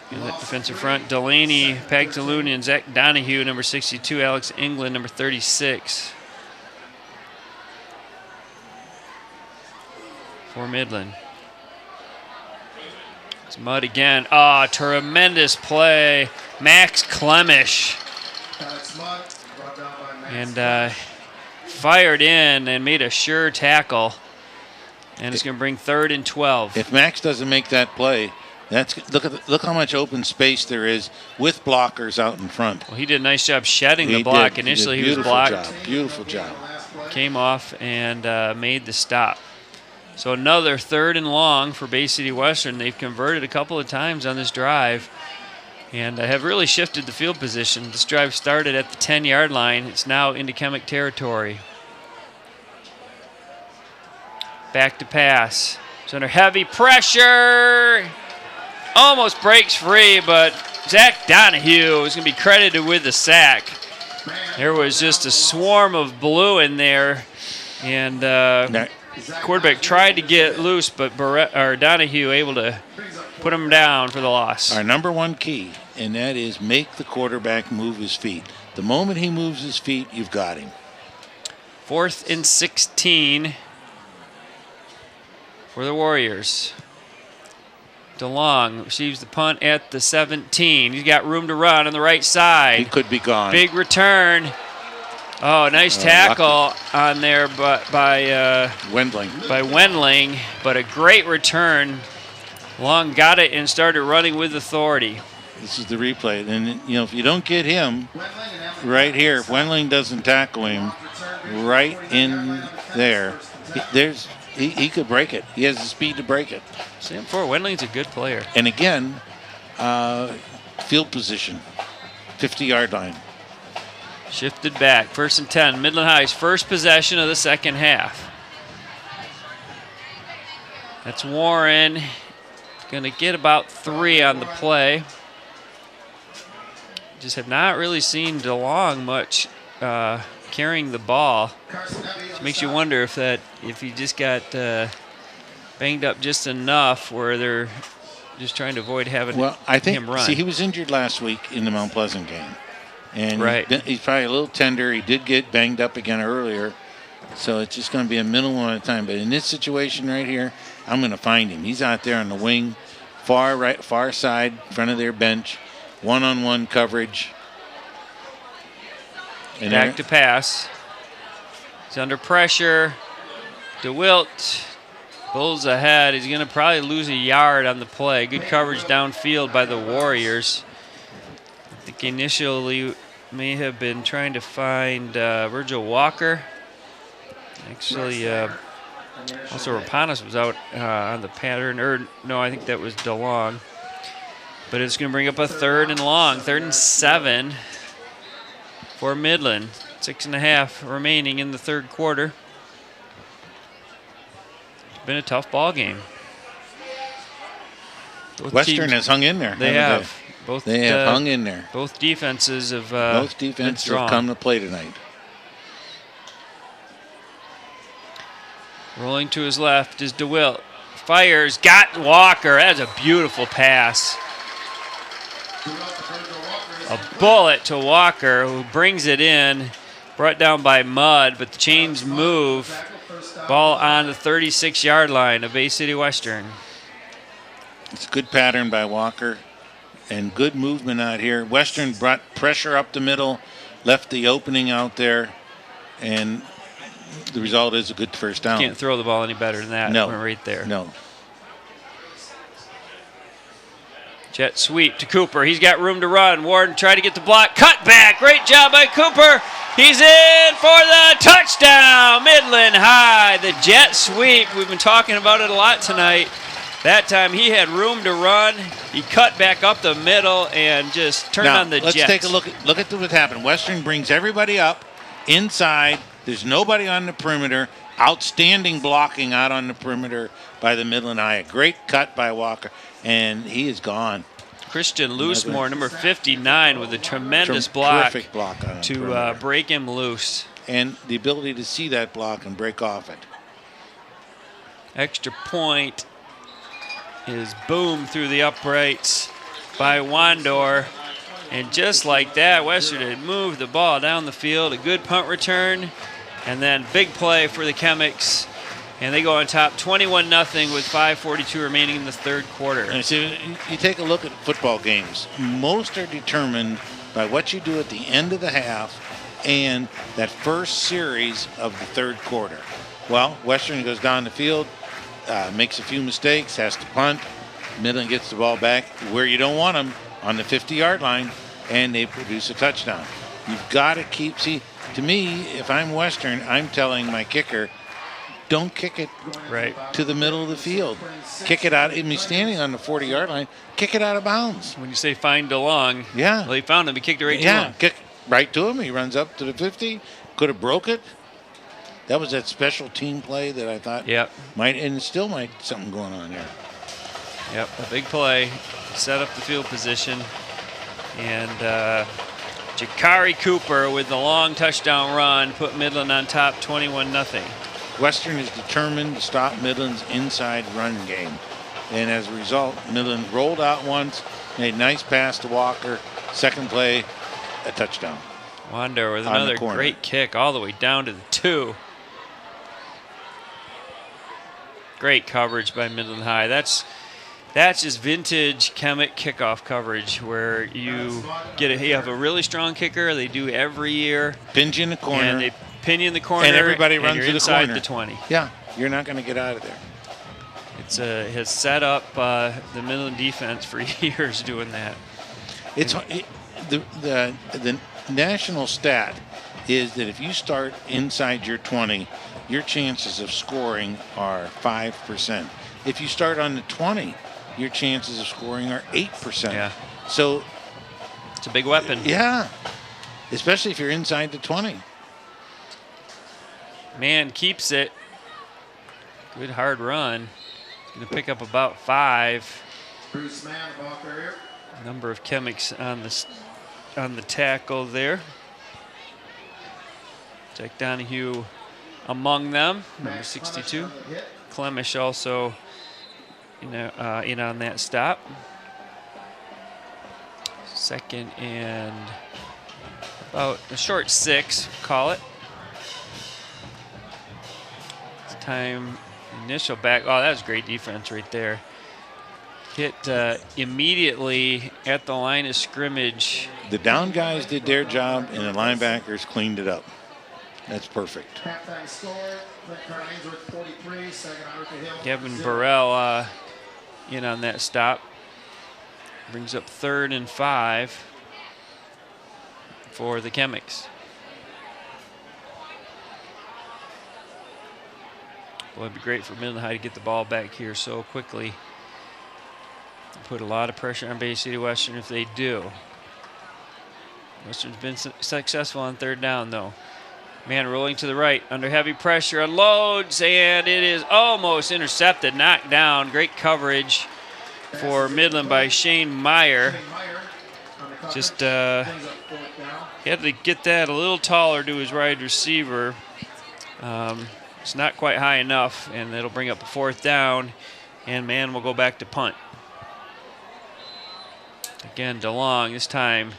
In that defensive front, Delaney, Pagdalunan, Zach Donahue, number 62, Alex England, number 36. For Midland. It's Mudd again. Ah, tremendous play. Max Clemish. And fired in and made a sure tackle. And it's going to bring 3rd and 12. If Max doesn't make that play, look how much open space there is with blockers out in front. Well, he did a nice job shedding the block. Initially, he was blocked. Beautiful job. Came off and made the stop. So another 3rd and long for Bay City Western. They've converted a couple of times on this drive and have really shifted the field position. This drive started at the 10-yard line. It's now into Chemic territory. Back to pass. It's under heavy pressure. Almost breaks free, but Zach Donahue is going to be credited with the sack. There was just a swarm of blue in there, and quarterback tried to get loose, but Donahue able to put him down for the loss. Our number one key, and that is make the quarterback move his feet. The moment he moves his feet, you've got him. 4th and 16 for the Warriors. DeLong receives the punt at the 17. He's got room to run on the right side. He could be gone. Big return. Oh, nice tackle on there by Wendling, but a great return. Long got it and started running with authority. This is the replay. And, if you don't get him right here, if Wendling doesn't tackle him right in there, he could break it. He has the speed to break it. Sam Ford, Wendling's a good player. And again, field position, 50-yard line. Shifted back, 1st and 10. Midland High's first possession of the second half. That's Warren. Going to get about 3 on the play. Just have not really seen DeLong much carrying the ball. It makes you wonder if he just got banged up just enough where they're just trying to avoid having him run. See, he was injured last week in the Mount Pleasant game. And he's probably a little tender. He did get banged up again earlier. So it's just going to be a minimal amount of time. But in this situation right here, I'm going to find him. He's out there on the wing, far side, in front of their bench, one-on-one coverage. And back to pass. He's under pressure. DeWilt pulls ahead. He's going to probably lose a yard on the play. Good coverage downfield by the Warriors. I think initially may have been trying to find Virgil Walker. Actually, also Rapanas was out on the pattern. Or no, I think that was DeLong. But it's going to bring up a 3rd and long, 3rd and 7 for Midland. 6.5 remaining in the third quarter. It's been a tough ball game. Western has hung in there. They have. Both They have hung in there. Both defenses have Both defenses have come to play tonight. Rolling to his left is DeWitt. Fires, got Walker. That's a beautiful pass. A bullet to Walker, who brings it in. Brought down by Mudd, but the chains move. Ball on the 36-yard line of Bay City Western. It's a good pattern by Walker and good movement out here. Western brought pressure up the middle, left the opening out there, and the result is a good first down. Can't throw the ball any better than that. No. Right there. No. Jet sweep to Cooper. He's got room to run. Warden tried to get the block. Cut back. Great job by Cooper. He's in for the touchdown. Midland High. The jet sweep. We've been talking about it a lot tonight. That time he had room to run. He cut back up the middle and just turned on the Jets. Let's take a look at what happened. Western brings everybody up inside. There's nobody on the perimeter. Outstanding blocking out on the perimeter by the Midland High. A great cut by Walker, and he is gone. Christian Loosemore, number 59, with a tremendous block, terrific block on to break him loose. And the ability to see that block and break off it. Extra point is boomed through the uprights by Wandor. And just like that, Western had moved the ball down the field. A good punt return. And then big play for the Chemics. And they go on top 21-0 with 5:42 remaining in the third quarter. And see, you take a look at football games. Most are determined by what you do at the end of the half and that first series of the third quarter. Well, Western goes down the field, makes a few mistakes, has to punt. Midland gets the ball back where you don't want them, on the 50-yard line, and they produce a touchdown. You've got to keep, to me, if I'm Western, I'm telling my kicker, don't kick it to the middle of the field. Kick it out. I mean, standing on the 40-yard line, kick it out of bounds. When you say find DeLong, well, he found him. He kicked it right to him. Kick right to him. He runs up to the 50. Could have broke it. That was that special team play that I thought might, and still might something going on there. Yep, a big play. Set up the field position. And Jakari Cooper with the long touchdown run put Midland on top 21-0. Western is determined to stop Midland's inside run game. And as a result, Midland rolled out once, made a nice pass to Walker. Second play, a touchdown. Wander with another great kick all the way down to the 2. Great coverage by Midland High. That's just vintage Chemic kickoff coverage where you have a really strong kicker. They do every year. Pin you in the corner. And they pin you in the corner. And everybody runs to the inside corner. the 20. Yeah, you're not going to get out of there. It has set up the Midland defense for years doing that. The national stat is that if you start inside your 20, your chances of scoring are 5%. If you start on the 20, your chances of scoring are 8%. Yeah. So it's a big weapon. Yeah, especially if you're inside the 20. Man keeps it. Good hard run. Going to pick up about 5. Number of Chemics on the tackle there. Jack Donahue among them, number 62. Clemish also in on that stop. Second and about a short 6, call it. This time, initial back. Oh, that was great defense right there. Hit immediately at the line of scrimmage. The down guys did their job, and the linebackers cleaned it up. That's perfect. Kevin Burrell in on that stop. Brings up 3rd and 5 for the Chemics. Well, it'd be great for Midland High to get the ball back here so quickly. Put a lot of pressure on Bay City Western if they do. Western's been successful on 3rd down, though. Man rolling to the right under heavy pressure, unloads, and it is almost intercepted, knocked down. Great coverage for Midland by Shane Meyer. Just he had to get that a little taller to his wide receiver. It's not quite high enough, and it'll bring up a 4th down, and man will go back to punt. Again, DeLong this time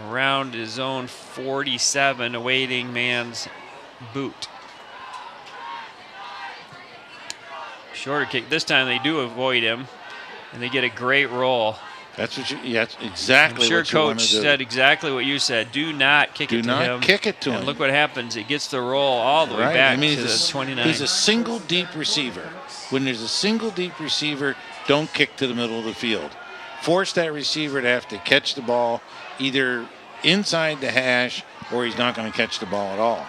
around his own 47, awaiting man's boot. Shorter kick. This time they do avoid him, and they get a great roll. That's what that's exactly I'm sure what you want Coach to do. said exactly what you said. Do not kick it to him. Do not kick it to him. And look what happens. It gets the roll all the way back to the 29. He's a single deep receiver. When there's a single deep receiver, don't kick to the middle of the field. Force that receiver to have to catch the ball either inside the hash or he's not going to catch the ball at all.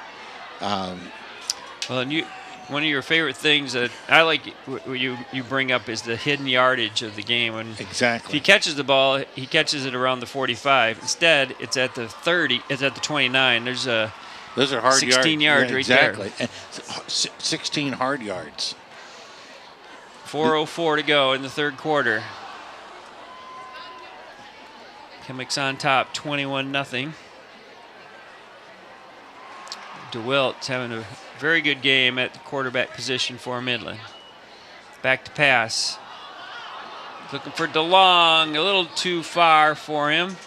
Well, and one of your favorite things that I like you bring up is the hidden yardage of the game. And exactly. If he catches the ball, he catches it around the 45. Instead, it's at the 30. It's at the 29. Those are hard 16 yards right there. Exactly. 16 hard yards. 4:04 to go in the 3rd quarter. Chemics on top, 21-0. DeWilt's having a very good game at the quarterback position for Midland. Back to pass. Looking for DeLong, a little too far for him.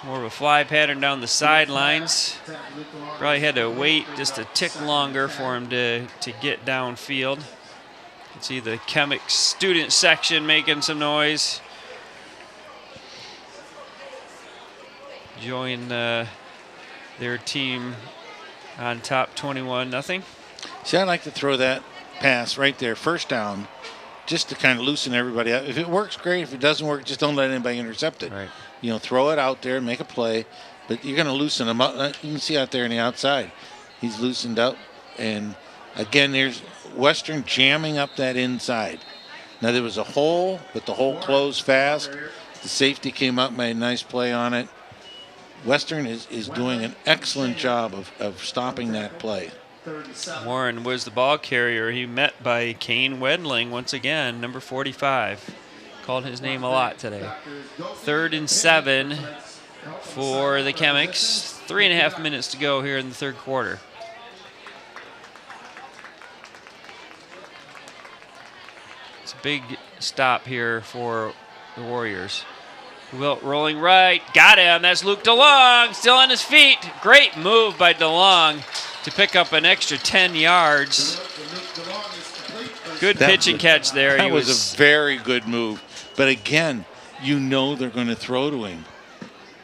More of a fly pattern down the sidelines. Probably had to wait just a tick longer for him to get downfield. You can see the Chemics student section making some noise. Join their team on top 21-0. See, I like to throw that pass right there, 1st down, just to kind of loosen everybody up. If it works, great. If it doesn't work, just don't let anybody intercept it. Right. You know, throw it out there and make a play, but you're going to loosen them up. You can see out there on the outside, he's loosened up. And again, there's Western jamming up that inside. Now, there was a hole, but the hole closed fast. The safety came up, made a nice play on it. Western is doing an excellent job of stopping that play. Warren was the ball carrier. He met by Kane Wedling once again, number 45. Called his name a lot today. 3rd and 7 for the Chemics. 3.5 minutes to go here in the 3rd quarter. It's a big stop here for the Warriors. Wilt rolling right, got him. That's Luke DeLong, still on his feet. Great move by DeLong to pick up an extra 10 yards. Good pitch and catch there. That was a very good move. But again, you know they're going to throw to him.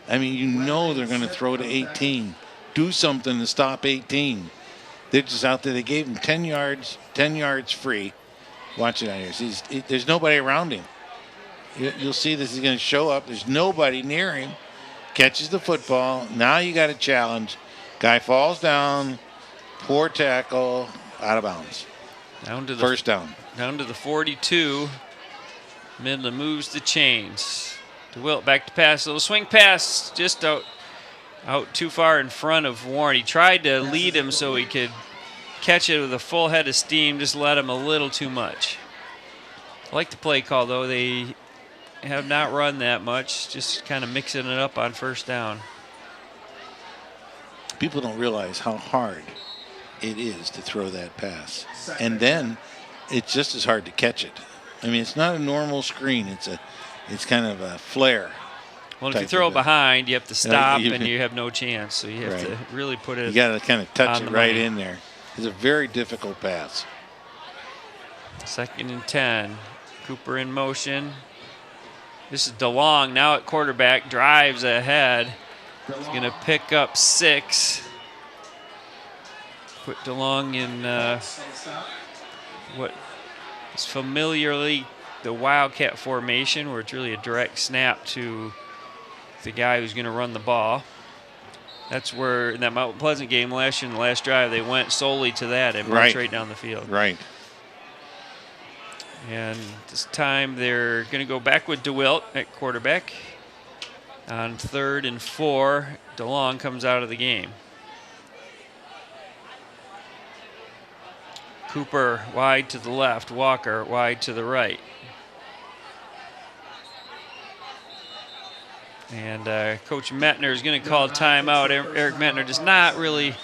I mean, you know they're going to throw to 18. Do something to stop 18. They're just out there. They gave him 10 yards free. Watch it out here. There's nobody around him. You'll see this is going to show up. There's nobody near him. Catches the football. Now you got a challenge. Guy falls down. Poor tackle. Out of bounds. Down to the 1st down. Down to the 42. Midland moves the chains. DeWilt back to pass. A little swing pass. Just out too far in front of Warren. He tried to lead him so he could catch it with a full head of steam. Just let him a little too much. I like the play call, though. They have not run that much, just kind of mixing it up on 1st down. People don't realize how hard it is to throw that pass. And then it's just as hard to catch it. I mean, it's not a normal screen. It's kind of a flare. Well, if you throw it behind, you have to stop and you have no chance. So you have to really put it. You got to kind of touch it right money. in there. It's a very difficult pass. 2nd and 10. Cooper in motion. This is DeLong now at quarterback, drives ahead. He's going to pick up 6. Put DeLong in what is familiarly the Wildcat formation, where it's really a direct snap to the guy who's going to run the ball. That's where, in that Mount Pleasant game last year, in the last drive, they went solely to that and marched right down the field. Right. And this time they're going to go back with DeWilt at quarterback. On 3rd and 4, DeLong comes out of the game. Cooper wide to the left, Walker wide to the right. And Coach Metner is going to call timeout. Eric Metner just not really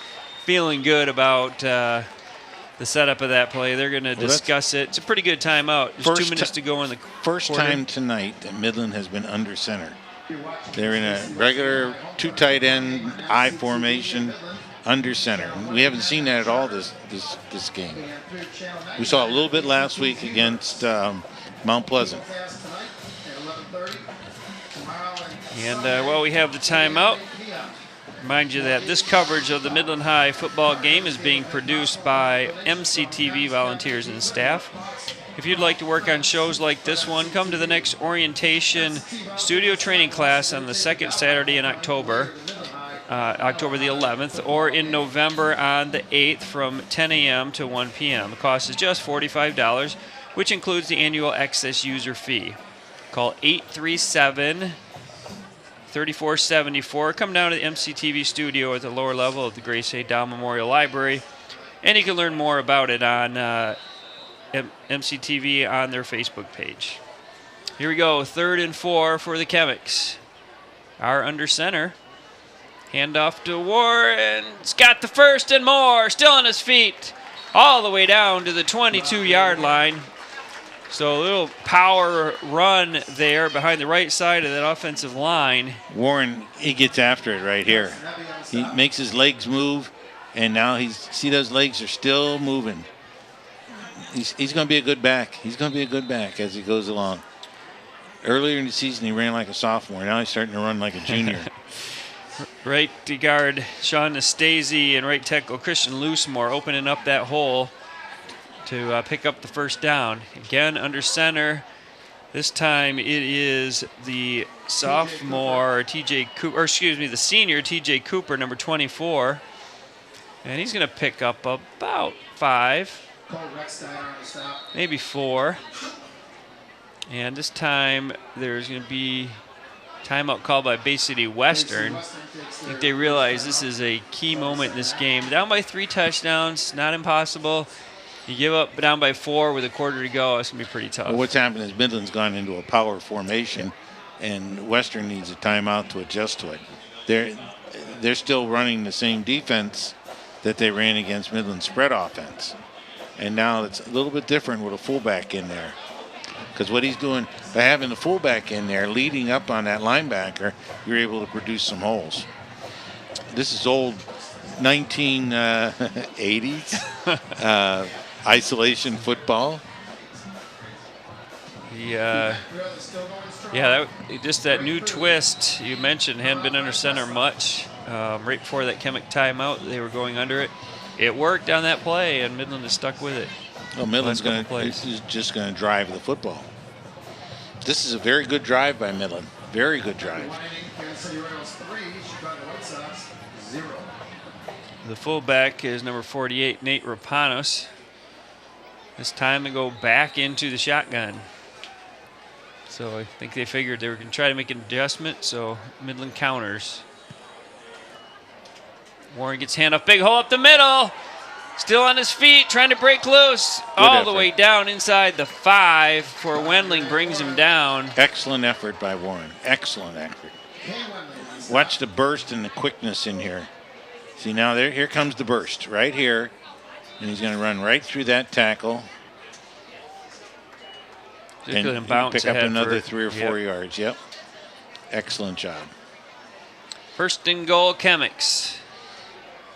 feeling good about the setup of that play. They're going to discuss it. It's a pretty good timeout. There's 2 minutes to go in the first quarter. time tonight that Midland has been under center. They're in a regular 2 tight end I formation under center. We haven't seen that at all this game. We saw it a little bit last week against Mount Pleasant. And while we have the timeout, remind you that this coverage of the Midland High football game is being produced by MCTV volunteers and staff. If you'd like to work on shows like this one, come to the next orientation studio training class on the second Saturday in October, October the 11th, or in November on the 8th from 10 a.m. to 1 p.m. The cost is just $45, which includes the annual excess user fee. Call 837-3474. Come down to the MCTV studio at the lower level of the Grace A. Dow Memorial Library, and you can learn more about it on MCTV on their Facebook page. Here we go, 3rd and 4 for the Chemics. Our under center. Handoff to Warren. He's got the first and more. Still on his feet. All the way down to the 22-yard line. So a little power run there behind the right side of that offensive line. Warren, he gets after it right here. He makes his legs move, and now see those legs are still moving. He's going to be a good back. He's going to be a good back as he goes along. Earlier in the season, he ran like a sophomore. Now he's starting to run like a junior. Right guard Sean Nastasi and right tackle Christian Loosemore opening up that hole to pick up the first down. Again, under center. This time it is the sophomore the senior TJ Cooper, number 24. And he's going to pick up about 5, maybe 4. And this time there's going to be timeout called by Bay City Western. I think they realize this is a key moment in this game. Down by 3 touchdowns, not impossible. You give up down by 4 with a quarter to go, it's going to be pretty tough. Well, what's happened is Midland's gone into a power formation, and Western needs a timeout to adjust to it. They're still running the same defense that they ran against Midland's spread offense. And now it's a little bit different with a fullback in there. Because what he's doing, by having the fullback in there, leading up on that linebacker, you're able to produce some holes. This is old 1980s isolation football. Just that new twist you mentioned hadn't been under center much. Right before that Chemic timeout, they were going under it. It worked on that play, and Midland is stuck with it. Well, Midland's just going to drive the football. This is a very good drive by Midland. Very good drive. The fullback is number 48, Nate Rapanos. This time to go back into the shotgun. So I think they figured they were going to try to make an adjustment, so Midland counters. Warren gets handoff, big hole up the middle. Still on his feet, trying to break loose. All the way down inside the 5 for Wendling, brings him down. Excellent effort by Warren. Excellent effort. Watch the burst and the quickness in here. See, now here comes the burst right here. And he's going to run right through that tackle. And bounce pick up another 3 or 4 yards. Yep. Excellent job. First and goal, Chemics.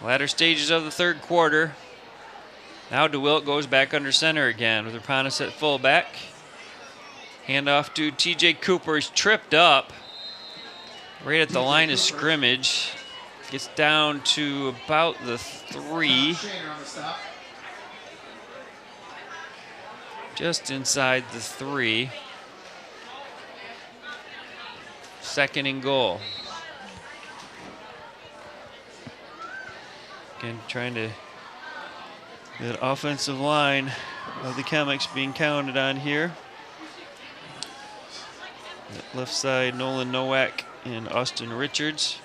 Latter stages of the third quarter. Now DeWilt goes back under center again with Rapanos at fullback. Handoff to TJ Cooper. He's tripped up right at the line of scrimmage. Gets down to about the 3. Just inside the 3. Second and goal. Again, trying to that offensive line of the Chemics being counted on here. That left side, Nolan Nowak and Austin Richards.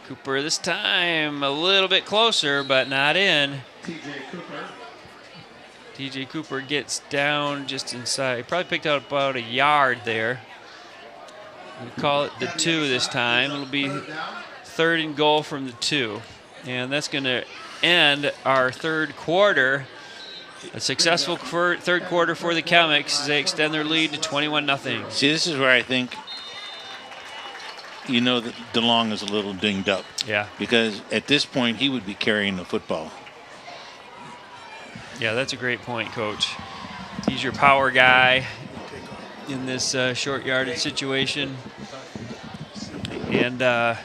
Cooper this time a little bit closer, but not in. TJ Cooper gets down just inside. Probably picked out about a yard there. We call it the 2 this time. It'll be 3rd and goal from the 2. And that's going to end our 3rd quarter. A successful third quarter for the Chemics as they extend their lead to 21-0. See, this is where I think, that DeLong is a little dinged up. Yeah. Because at this point, he would be carrying the football. Yeah, that's a great point, Coach. He's your power guy in this short yardage situation. And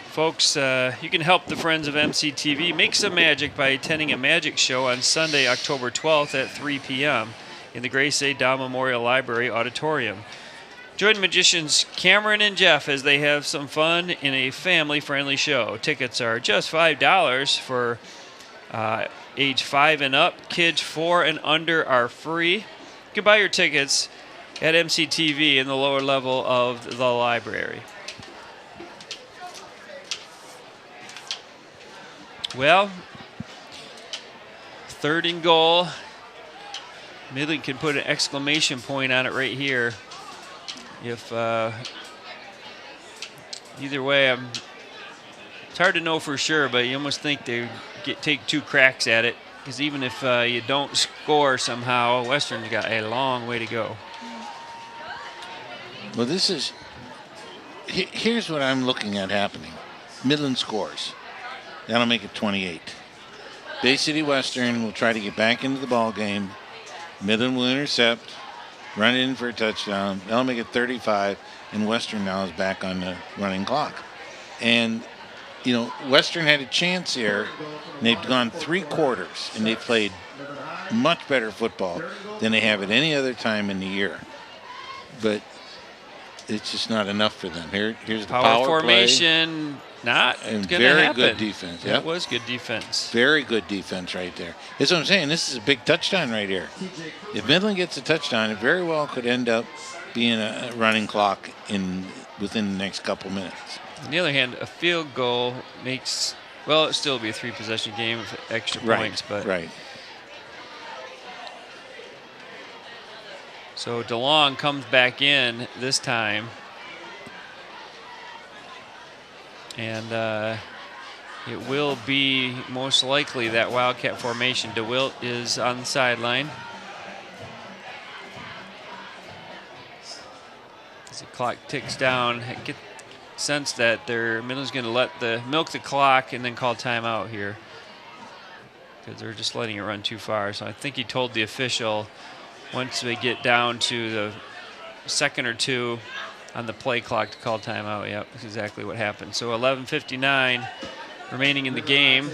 folks, you can help the Friends of MCTV make some magic by attending a magic show on Sunday, October 12th at 3 p.m. in the Grace A. Dow Memorial Library Auditorium. Join magicians Cameron and Jeff as they have some fun in a family-friendly show. Tickets are just $5 for age 5 and up. Kids 4 and under are free. You can buy your tickets at MCTV in the lower level of the library. Well, 3rd and goal. Midland can put an exclamation point on it right here. If either way, it's hard to know for sure, but you almost think they take 2 cracks at it, because even if you don't score somehow, Western's got a long way to go. Well, here's what I'm looking at happening. Midland scores. That'll make it 28. Bay City Western will try to get back into the ball game. Midland will intercept, run in for a touchdown. That'll make it 35, and Western now is back on the running clock. And, Western had a chance here, and they've gone 3 quarters, and they played much better football than they have at any other time in the year. But it's just not enough for them. Here's the power formation. Play. Not and going to happen. Very good defense. That was good defense. Very good defense right there. That's what I'm saying. This is a big touchdown right here. If Midland gets a touchdown, it very well could end up being a running clock within the next couple minutes. On the other hand, a field goal makes, it'd still be a 3-possession game with extra points. But right. So DeLong comes back in this time. And it will be most likely that Wildcat formation. DeWilt is on the sideline. As the clock ticks down, I get the sense that Midland's going to milk the clock and then call timeout here, because they're just letting it run too far. So I think he told the official once they get down to the 2nd or 2 on the play clock to call timeout. Yep, that's exactly what happened. So 11:59 remaining in the game.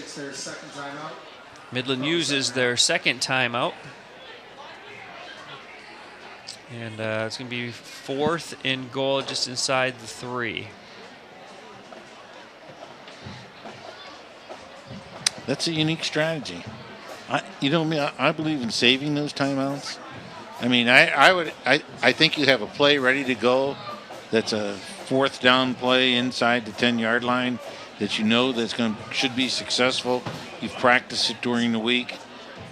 Midland uses their 2nd timeout. And it's going to be 4th and goal just inside the 3. That's a unique strategy. I believe in saving those timeouts. I mean, I think you have a play ready to go that's a 4th down play inside the 10-yard line that should be successful. You've practiced it during the week.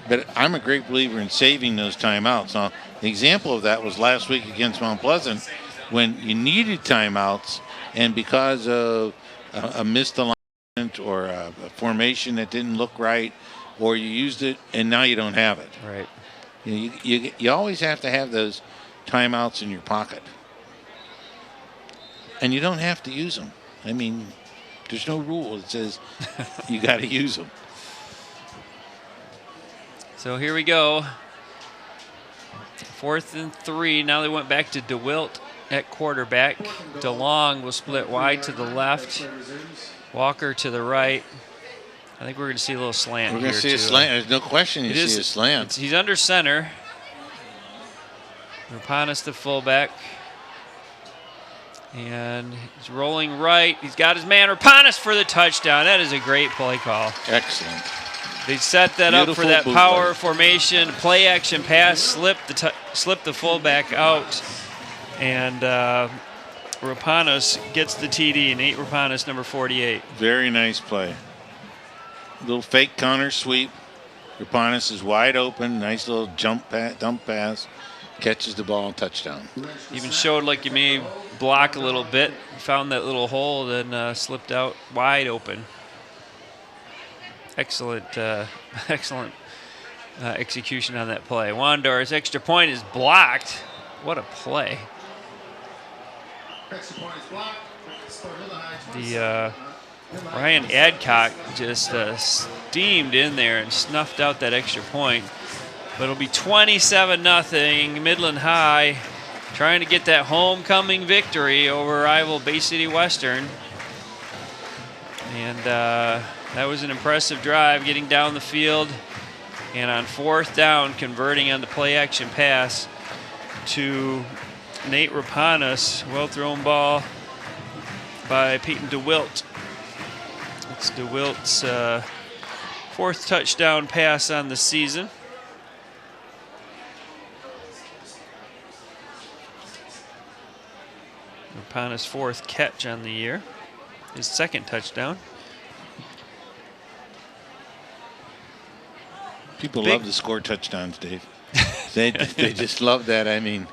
But I'm a great believer in saving those timeouts. Now, the example of that was last week against Mount Pleasant when you needed timeouts, and because of a missed alignment or a formation that didn't look right, or you used it and now you don't have it. Right. You always have to have those timeouts in your pocket. And you don't have to use them. I mean, there's no rule that says you got to use them. So here we go. 4th and 3. Now they went back to DeWilt at quarterback. DeLong will split wide to the left. Walker to the right. I think we're going to see a little slant here. We're going to see a slant. There's no question you see a slant. He's under center. Rapanis the fullback. And he's rolling right. He's got his man, Rapanis, for the touchdown. That is a great play call. Excellent. They set that up for that power formation, play action pass, slip the fullback out, and Rapanis gets the TD. Nate Rapanis, number 48. Very nice play. Little fake counter sweep. Rapanis is wide open. Nice little dump pass. catches the ball, touchdown. Even showed like you may block a little bit, found that little hole, then slipped out wide open. Excellent, excellent execution on that play. Wandor's extra point is blocked. What a play. The Ryan Adcock just steamed in there and snuffed out that extra point. But it'll be 27-0. Midland High trying to get that homecoming victory over rival Bay City Western. And that was an impressive drive, getting down the field. And on 4th down, converting on the play-action pass to Nate Rapanas. Well-thrown ball by Peyton DeWilt. It's DeWilt's 4th touchdown pass on the season. Rapanas' 4th catch on the year. His 2nd touchdown. People love to score touchdowns, Dave. They just love that. I mean,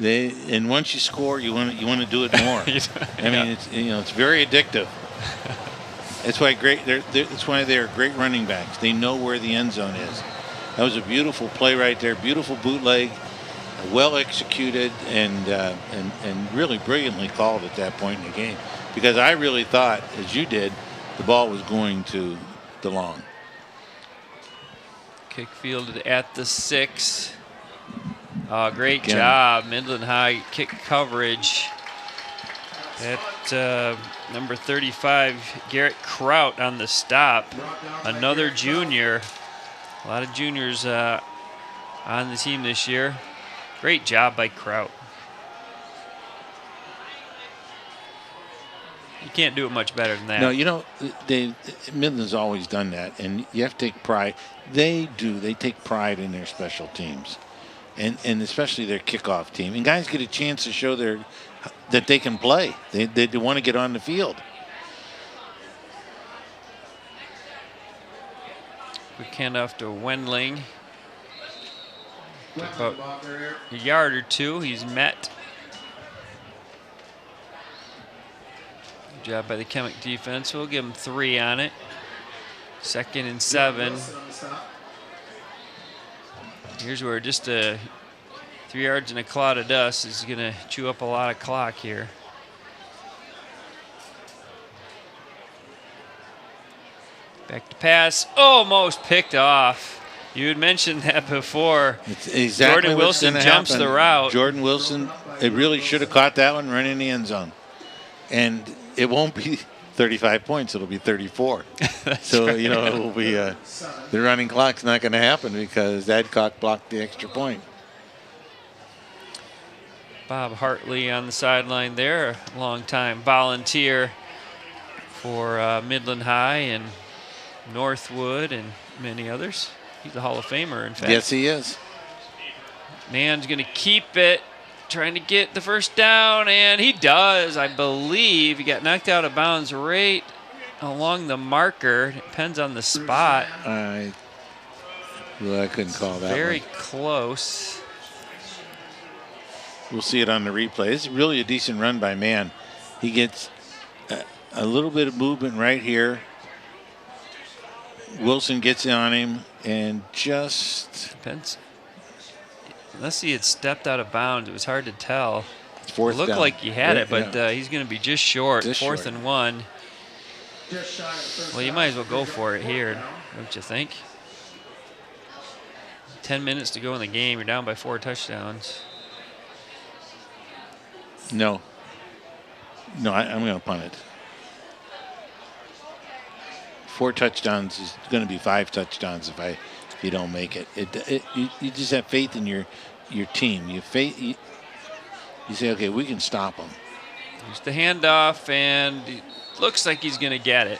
and once you score, you want to do it more. I mean, it's very addictive. That's why that's why they're great running backs. They know where the end zone is. That was a beautiful play right there. Beautiful bootleg, well executed, and really brilliantly called at that point in the game. Because I really thought, as you did, the ball was going to DeLong. Kick fielded at the 6. Great job, Midland High kick coverage. At number 35, Garrett Kraut on the stop. Another junior. A lot of juniors on the team this year. Great job by Kraut. You can't do it much better than that. No, Midland's always done that, and you have to take pride. They do. They take pride in their special teams, and especially their kickoff team. And guys get a chance to show that they can play. They want to get on the field. Quick handoff to Wendling. About a yard or two. He's met. Good job by the Chemic defense. We'll give him 3 on it. 2nd and 7. Here's where just 3 yards in a cloud of dust is going to chew up a lot of clock here. Back to pass. Almost picked off. You had mentioned that before. It's exactly Jordan Wilson jumps happen. the route. Jordan Wilson, it really should have caught that one right in the end zone. And it won't be 35 points. It'll be 34. So, right. It will be the running clock's not going to happen because Adcock blocked the extra point. Bob Hartley on the sideline there, a long-time volunteer for Midland High and Northwood and many others. He's a Hall of Famer, in fact. Yes, he is. Man's going to keep it, trying to get the first down, and he does, I believe. He got knocked out of bounds right along the marker. It depends on the spot. I couldn't call that Very one. close. We'll see it on the replay. It's really a decent run by Man. He gets a little bit of movement right here. Wilson gets on him and just... Depends. Unless he had stepped out of bounds, it was hard to tell. It looked down. Like he had it, but he's going to be just short. Just 4th short. and 1. Well, you might as well go for it here, don't you think? 10 minutes to go in the game. You're down by 4 touchdowns. No, I'm going to punt it. 4 touchdowns is going to be 5 touchdowns if you don't make it. You just have faith in your team. You say, okay, we can stop them. Here's the handoff, and it looks like he's going to get it.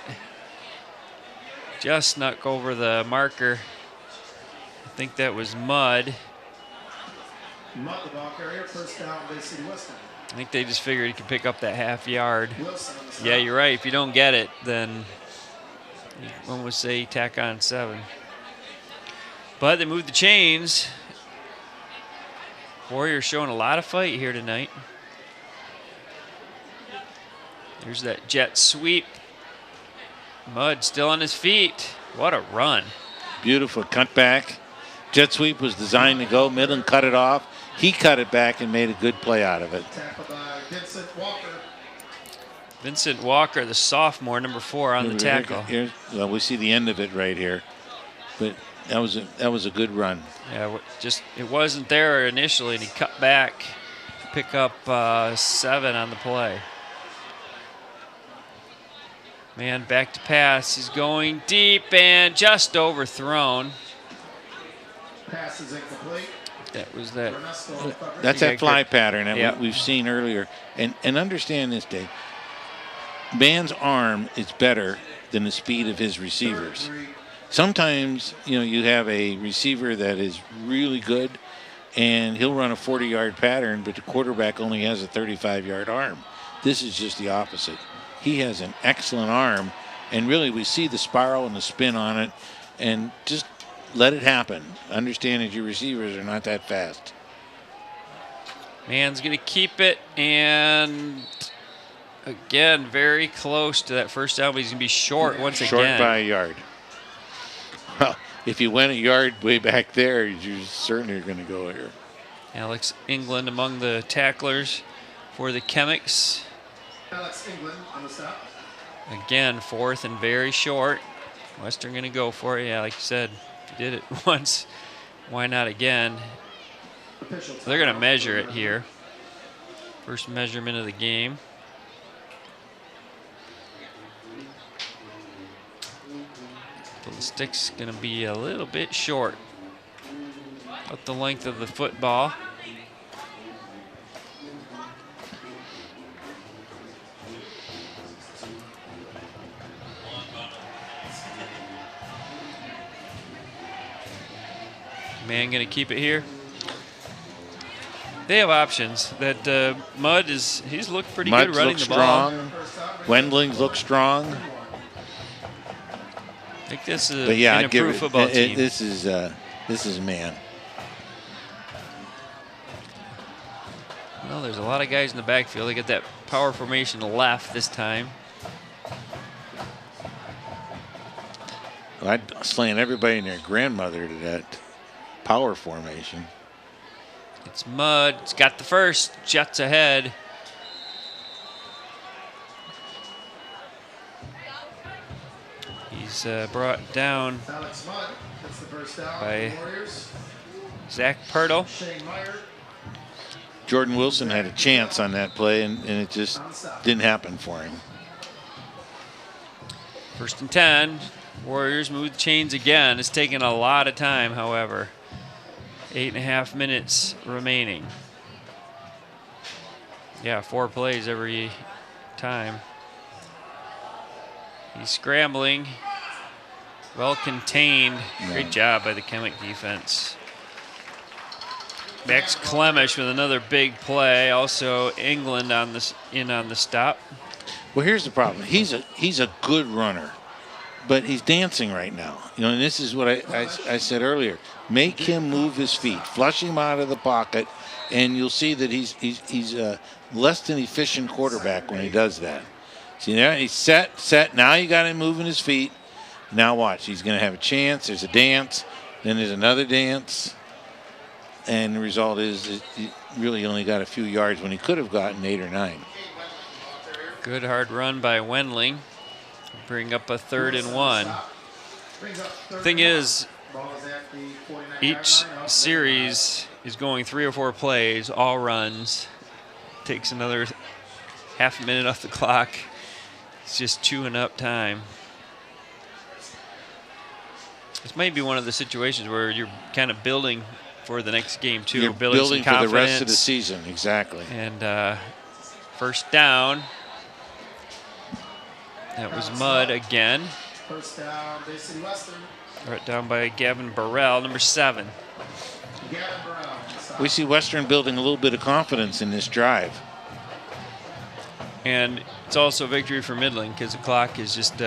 Just snuck over the marker. I think that was Mudd. Mudd, the ball carrier, first down, Bay City Western. I think they just figured he could pick up that half yard. Yeah, you're right. If you don't get it, then one would say tack on 7. But they moved the chains. Warriors showing a lot of fight here tonight. There's that jet sweep. Mudd still on his feet. What a run. Beautiful cutback. Jet sweep was designed to go. Midland cut it off. He cut it back and made a good play out of it. Tackled by Vincent Walker. Vincent Walker, the sophomore, number 4 on the tackle. Well, we see the end of it right here. But that was a good run. Yeah, it wasn't there initially, and he cut back to pick up 7 on the play. Man, back to pass. He's going deep and just overthrown. Pass is incomplete. That was that. That's that fly pattern that Yep. we've seen earlier. And understand this, Dave. Man's arm is better than the speed of his receivers. Sometimes, you have a receiver that is really good, and he'll run a 40-yard pattern, but the quarterback only has a 35-yard arm. This is just the opposite. He has an excellent arm, and really we see the spiral and the spin on it, and just let it happen. Understand that your receivers are not that fast. Man's going to keep it, and again, very close to that first down, but he's going to be short once again. Short by a yard. Well, if you went a yard way back there, you certainly are going to go here. Alex England among the tacklers for the Chemics. Alex England on the stop. Again, 4th and very short. Western going to go for it. Yeah, like you said, if you did it once, why not again? They're going to measure it here. First measurement of the game. The stick's going to be a little bit short. About the length of the football. Man going to keep it here. They have options. That Mudd he's looked pretty good running the ball. Strong. Wendling's look strong. I think this is But yeah, an improved football team. This is man. Well, there's a lot of guys in the backfield. They get that power formation left this time. Well, I'd slant everybody and their grandmother to that power formation. It's Mudd. It's got the first. Jets ahead. He's brought down Alex Mudd gets the first down. by Warriors. Zach Pirtle. Shane Meyer. Jordan Wilson had a chance on that play, and it just didn't happen for him. 1st and 10. Warriors move the chains again. It's taking a lot of time, however. 8.5 minutes remaining. Yeah, 4 plays every time. He's scrambling. Well contained. Great job by the Chemic defense. Max Clemish with another big play. Also England on the stop. Well, here's the problem. He's a good runner, but he's dancing right now. And this is what I said earlier. Make him move his feet, flush him out of the pocket, and you'll see that he's a less than efficient quarterback when he does that. See there, he's set. Now you got him moving his feet. Now watch, he's going to have a chance. There's a dance, then there's another dance, and the result is he really only got a few yards when he could have gotten 8 or 9. Good hard run by Wendling. Bring up a 3rd and 1. Thing is, each series is going 3 or 4 plays, all runs. Takes another half a minute off the clock. It's just chewing up time. This might be one of the situations where you're kind of building for the next game too. You're building some for the rest of confidence. the season, exactly. And 1st down. That was Mudd again. First down, Bay City Western. Brought down by Gavin Burrell, number 7. Gavin Brown. We see Western building a little bit of confidence in this drive. And it's also a victory for Midland because the clock is just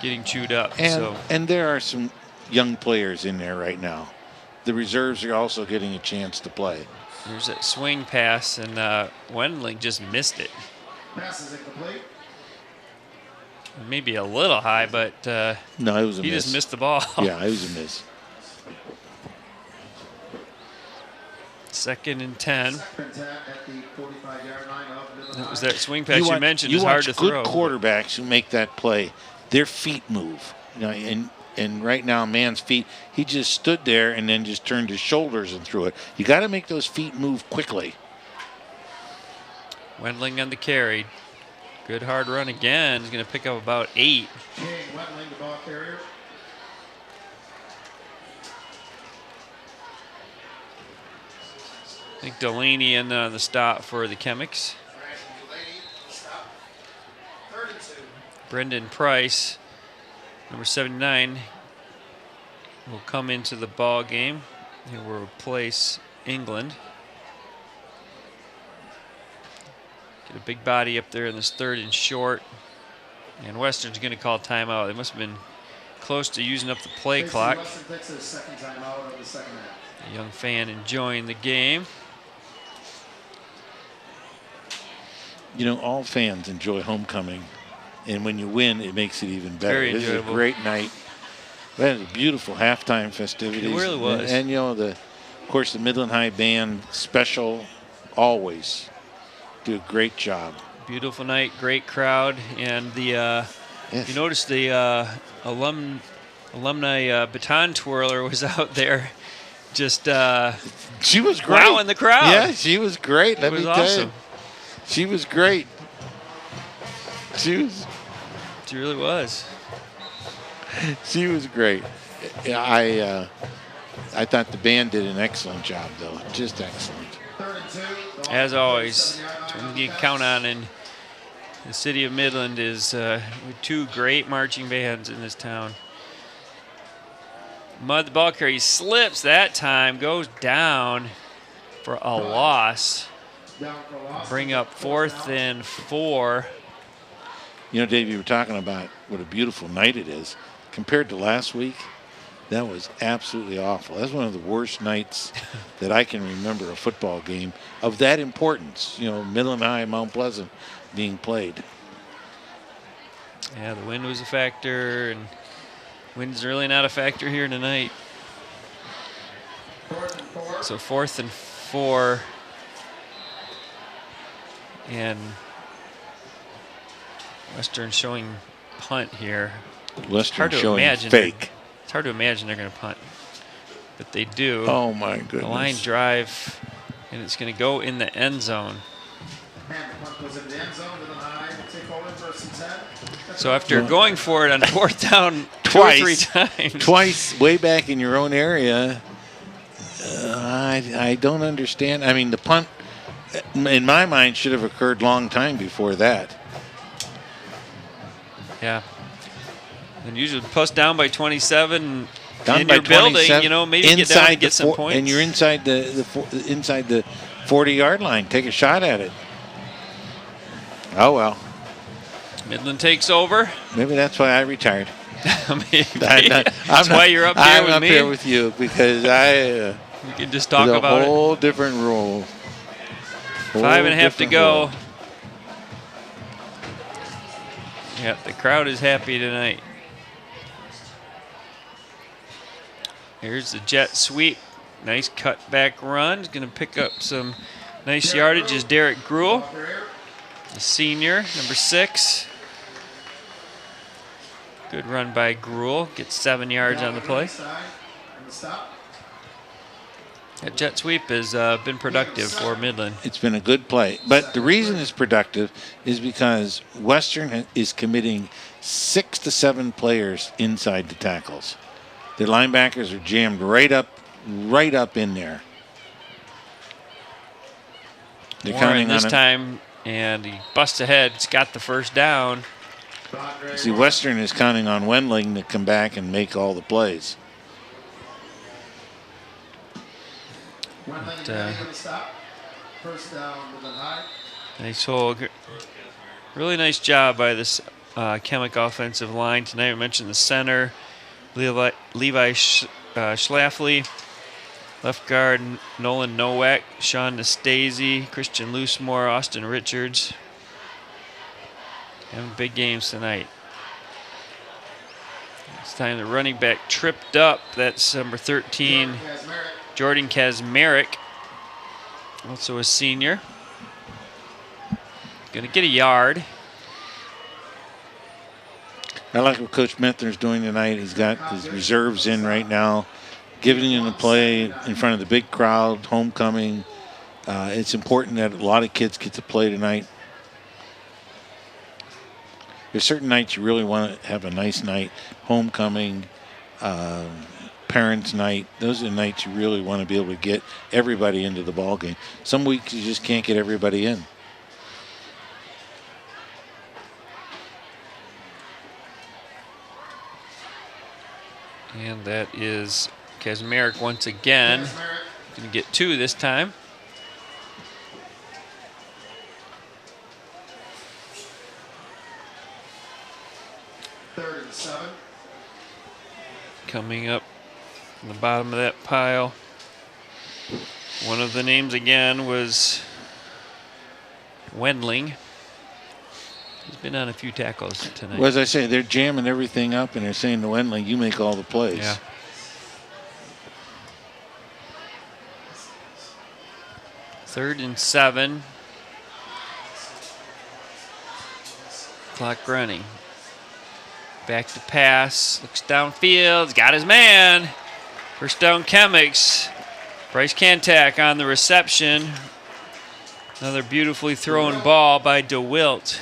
getting chewed up. And there are some young players in there right now. The reserves are also getting a chance to play. There's that swing pass, and Wendling just missed it. Pass is incomplete. Maybe a little high, but No, it was a he miss. just missed the ball. Yeah, it was a miss. 2nd and 10. Second tap at the 45-yard line of Midland It was High. that swing pass you mentioned is hard to good throw. quarterbacks who make that play. Their feet move. You know, and right now, man's feet, he just stood there and then just turned his shoulders and threw it. You got to make those feet move quickly. Wendling on the carry. Good hard run again. He's going to pick up about 8. King Wendling, the ball carrier. I think Delaney in the stop for the Chemics. Brendan Price, number 79, will come into the ball game. He will replace England. Get a big body up there in this 3rd and short. And Western's going to call timeout. They must have been close to using up the play clock. Western takes his second timeout of the second half. A young fan enjoying the game. You know, all fans enjoy homecoming. And when you win, it makes it even better. Very This is a enjoyable. great night. We had a beautiful halftime festivities. It really was. And you know, of course, the Midland High band special always do a great job. Beautiful night, great crowd, and the Yes. you notice the alumni baton twirler was out there, just She was great. wowing the crowd. Yeah, she was great. Let was me tell awesome. you. She was great. She really was. great. I thought the band did an excellent job, though. Just excellent. As always, it's one you can count on in the city of Midland is with 2 great marching bands in this town. Mud the ball carry slips that time, goes down for a loss. Bring up 4th and 4. You know, Dave, you were talking about what a beautiful night it is. Compared to last week, that was absolutely awful. That's one of the worst nights that I can remember a football game of that importance. You know, Midland High, Mount Pleasant being played. Yeah, the wind was a factor, and wind's really not a factor here tonight. So 4th and 4. And Western showing punt here. Western Hard to showing imagine fake. It's hard to imagine they're going to punt, but they do. Oh, my goodness. The line drive, and it's going to go in the end zone. So after going for it on 4th down Twice. 2 or 3 times. Twice, way back in your own area, I don't understand. I mean, the punt, in my mind, should have occurred long time before that. Yeah. And usually plus down by 27 Down in by your building, 27, you know, maybe get down and get some points. And you're inside the 40-yard line. Take a shot at it. Oh, well. Midland takes over. Maybe that's why I retired. Maybe. That's why you're up here I'm with up me. here with you because We can just talk it's about a it. whole different rule. 5.5 to go. Yeah, the crowd is happy tonight. Here's the jet sweep. Nice cutback run. He's going to pick up some nice yardage is Derek Gruel, the senior, number 6. Good run by Gruel. Gets 7 yards on the play. That jet sweep has been productive for Midland. It's been a good play. But the reason it's productive is because Western is committing 6 to 7 players inside the tackles. Their linebackers are jammed right up in there. They're Warren counting this on time, and he busts ahead. It's got the first down. See, Western is counting on Wendling to come back and make all the plays. Nice hole. Really nice job by this Chemic offensive line tonight. I mentioned the center, Levi Schlafly, Left guard, Nolan Nowak, Sean Nastase, Christian Loosemore, Austin Richards. Having big games tonight. It's time the running back tripped up. That's number 13, Jordan Kazmarek, also a senior. Going to get a yard. I like what Coach Methner's doing tonight. He's got his reserves in right now, giving them the play in front of the big crowd, homecoming. It's important that a lot of kids get to play tonight. There's certain nights you really want to have a nice night, homecoming, parents' night. Those are the nights you really want to be able to get everybody into the ball game. Some weeks you just can't get everybody in. And that is Kazmarek once again. Going to get 2 this time. Third and 7. Coming up in the bottom of that pile. One of the names again was Wendling. He's been on a few tackles tonight. Well, as I say, they're jamming everything up, and they're saying to Wendling, you make all the plays. Yeah. Third and 7. Clock running. Back to pass. Looks downfield. He's got his man. First down, Chemics. Bryce Kantak on the reception. Another beautifully thrown ball by DeWilt.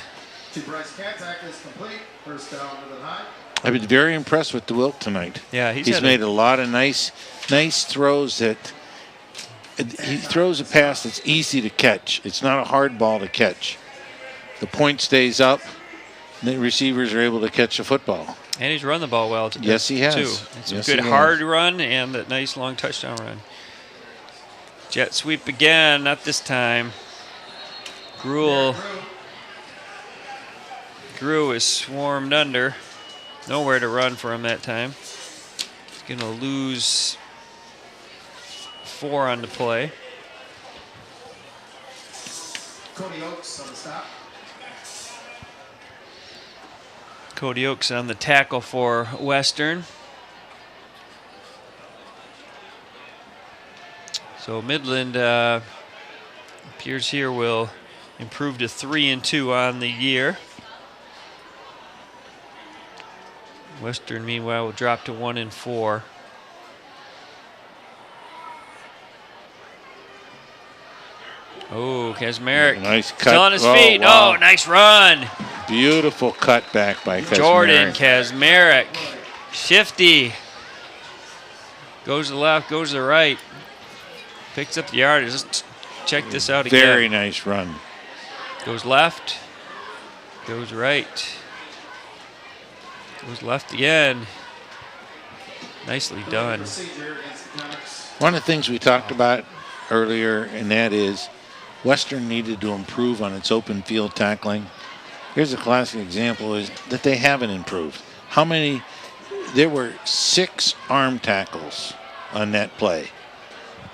Bryce Kantak is complete. First down, Midland High. I've been very impressed with DeWilt tonight. Yeah, he's made a lot of nice throws. That he throws a pass that's easy to catch. It's not a hard ball to catch. The point stays up. And the receivers are able to catch the football. And he's run the ball well today. Yes, he has. Too. It's a Yes, good he hard has. run and that nice long touchdown run. Jet sweep again, not this time. Grew is swarmed under. Nowhere to run for him that time. He's going to lose 4 on the play. Cody Oakes on the stop. Cody Oakes on the tackle for Western. So Midland appears here will improve to 3-2 on the year. Western, meanwhile, will drop to 1-4. Oh, Kazmarek Nice cut. still on his Oh, feet. wow. Oh, nice run. Beautiful cut back by Jordan Kazmarek. Kazmarek. Shifty. Goes to the left, goes to the right. Picks up the yard. Just check this out again. Very nice run. Goes left. Goes right. Goes left again. Nicely done. One of the things we talked about earlier, and that is Western needed to improve on its open field tackling. Here's a classic example is that they haven't improved. How many? There were 6 arm tackles on that play.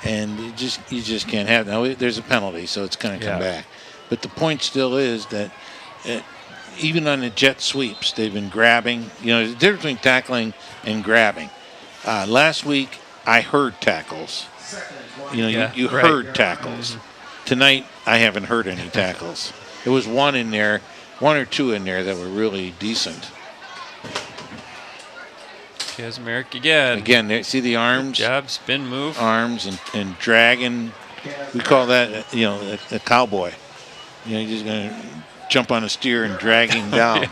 And you just can't have it. Now, there's a penalty, so it's going to come back. But the point still is that even on the jet sweeps, they've been grabbing. You know, there's a difference between tackling and grabbing. Last week, I heard tackles. You know, you heard tackles. Tonight, I haven't heard any tackles. There was one or two in there that were really decent. Kazmarek again. Again, see the arms? Good job, spin move. Arms and dragging. We call that, a cowboy. You know, you're just going to jump on a steer and drag him down.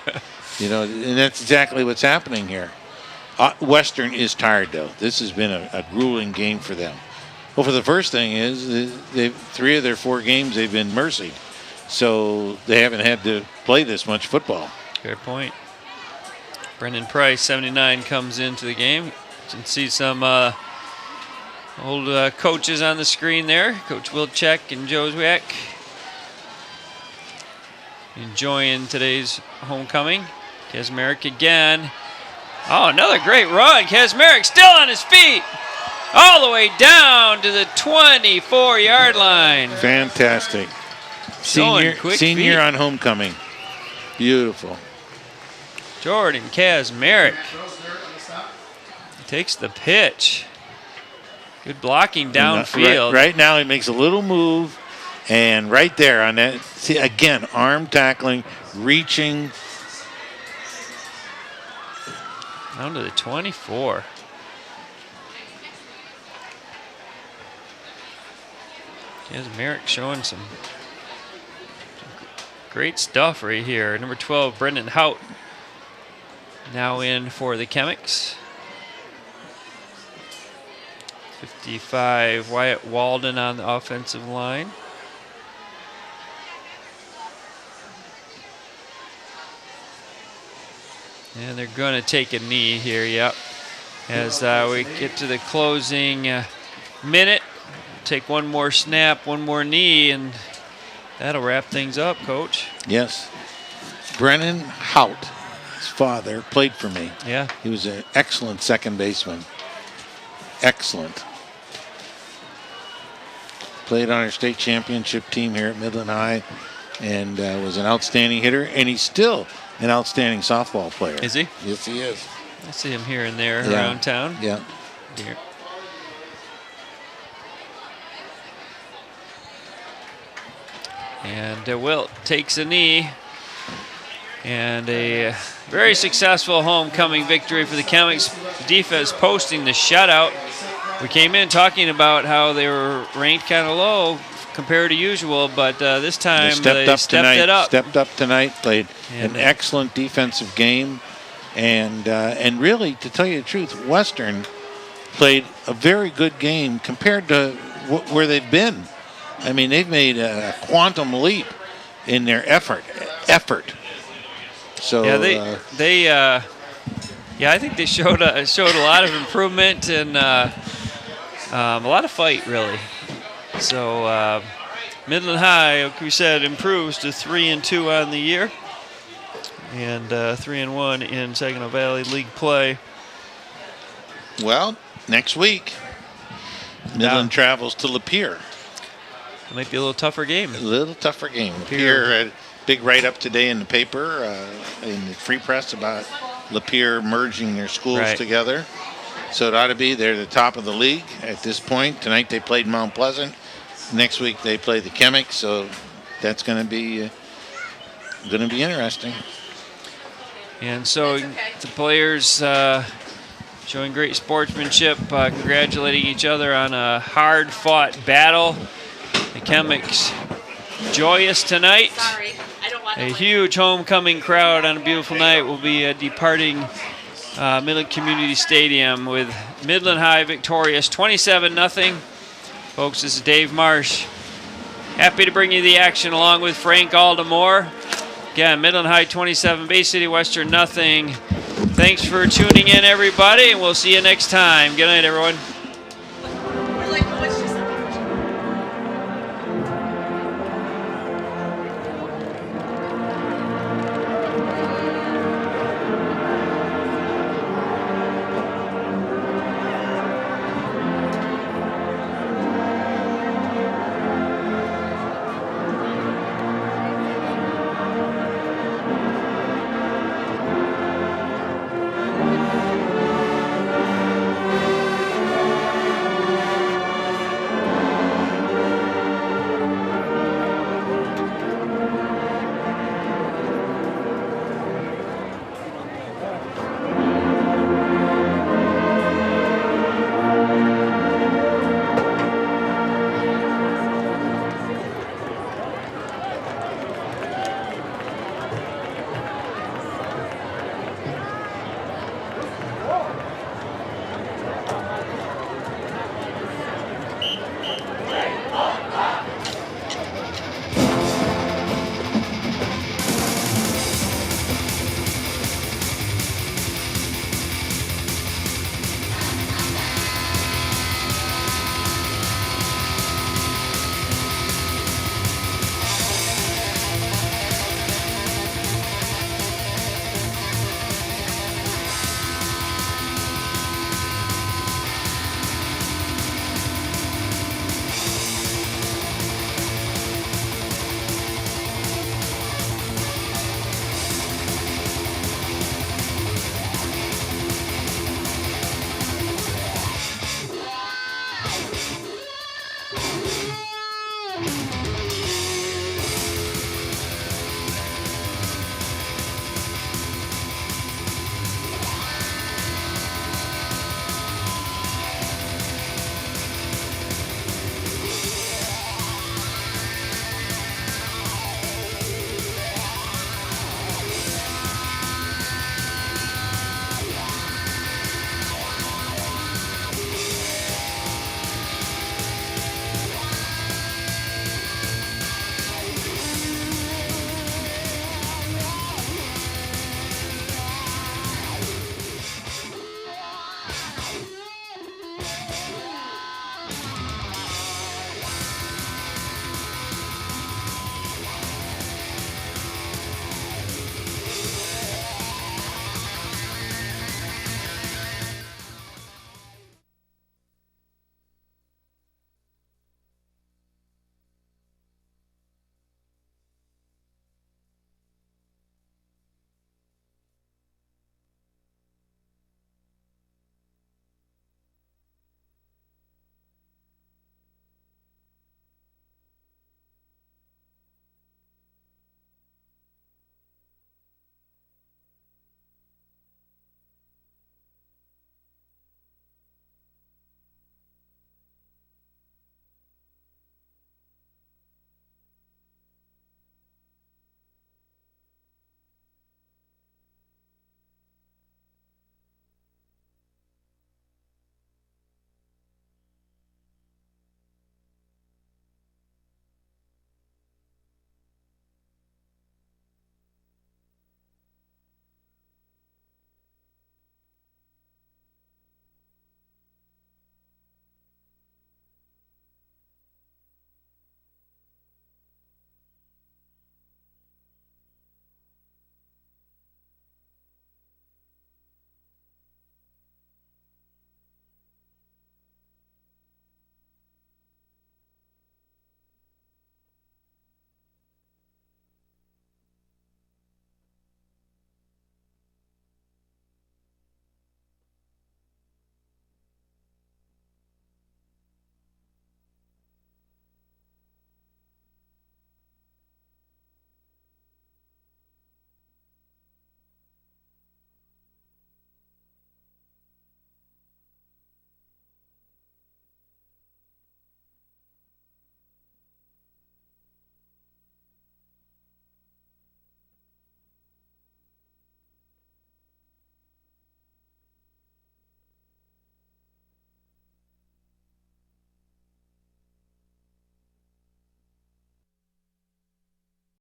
You know, and that's exactly what's happening here. Western is tired, though. This has been a grueling game for them. Well, for the first thing is, 3 of their 4 games they've been mercied. So they haven't had to play this much football. Fair point. Brendan Price, 79, comes into the game. You can see some old coaches on the screen there. Coach Wilczek and Joe Zwiak enjoying today's homecoming. Kazmarek again. Oh, another great run. Kazmarek still on his feet. all the way down to the 24-yard line. Fantastic. Showing quick Senior feet. on homecoming. Beautiful. Jordan Kazmarek takes the pitch. Good blocking downfield. Right now he makes a little move, and right there on that, see, again, arm tackling, reaching. Down to the 24. Kazmarek showing some great stuff right here. Number 12, Brendan Hout, now in for the Chemics. 55, Wyatt Walden on the offensive line. And they're going to take a knee here, yep. As we get to the closing minute, take one more snap, one more knee, and that'll wrap things up, Coach. Yes. Brennan Hout, his father, played for me. Yeah. He was an excellent second baseman. Excellent. Played on our state championship team here at Midland High and was an outstanding hitter, and he's still an outstanding softball player. Is he? Yes, he is. I see him here and there Yeah. around town. Yeah. Here. And Wilt takes a knee. And a very successful homecoming victory for the Chemics. Defense posting the shutout. We came in talking about how they were ranked kind of low compared to usual, but this time they stepped it up. Stepped up tonight, played an excellent defensive game. And really, to tell you the truth, Western played a very good game compared to where they've been. I mean, they've made a quantum leap in their effort. So yeah, I think they showed a lot of improvement and a lot of fight, really. So Midland High, like we said, improves to 3-2 on the year, and 3-1 in Saginaw Valley League play. Well, next week, Midland travels to Lapeer. It might be a little tougher game. A little tougher game. Lapeer, a big write-up today in the paper, in the Free Press, about Lapeer merging their schools together. So it ought to be, they're the top of the league at this point. Tonight they played Mount Pleasant. Next week they play the Chemics, so that's going to be interesting. And so the players showing great sportsmanship, congratulating each other on a hard-fought battle. The Chemics joyous tonight. A huge homecoming crowd on a beautiful night will be departing Midland Community Stadium with Midland High victorious 27-0. Folks, this is Dave Marsh. Happy to bring you the action along with Frank Aldemore. Again, Midland High 27, Bay City Western 0. Thanks for tuning in, everybody, and we'll see you next time. Good night, everyone.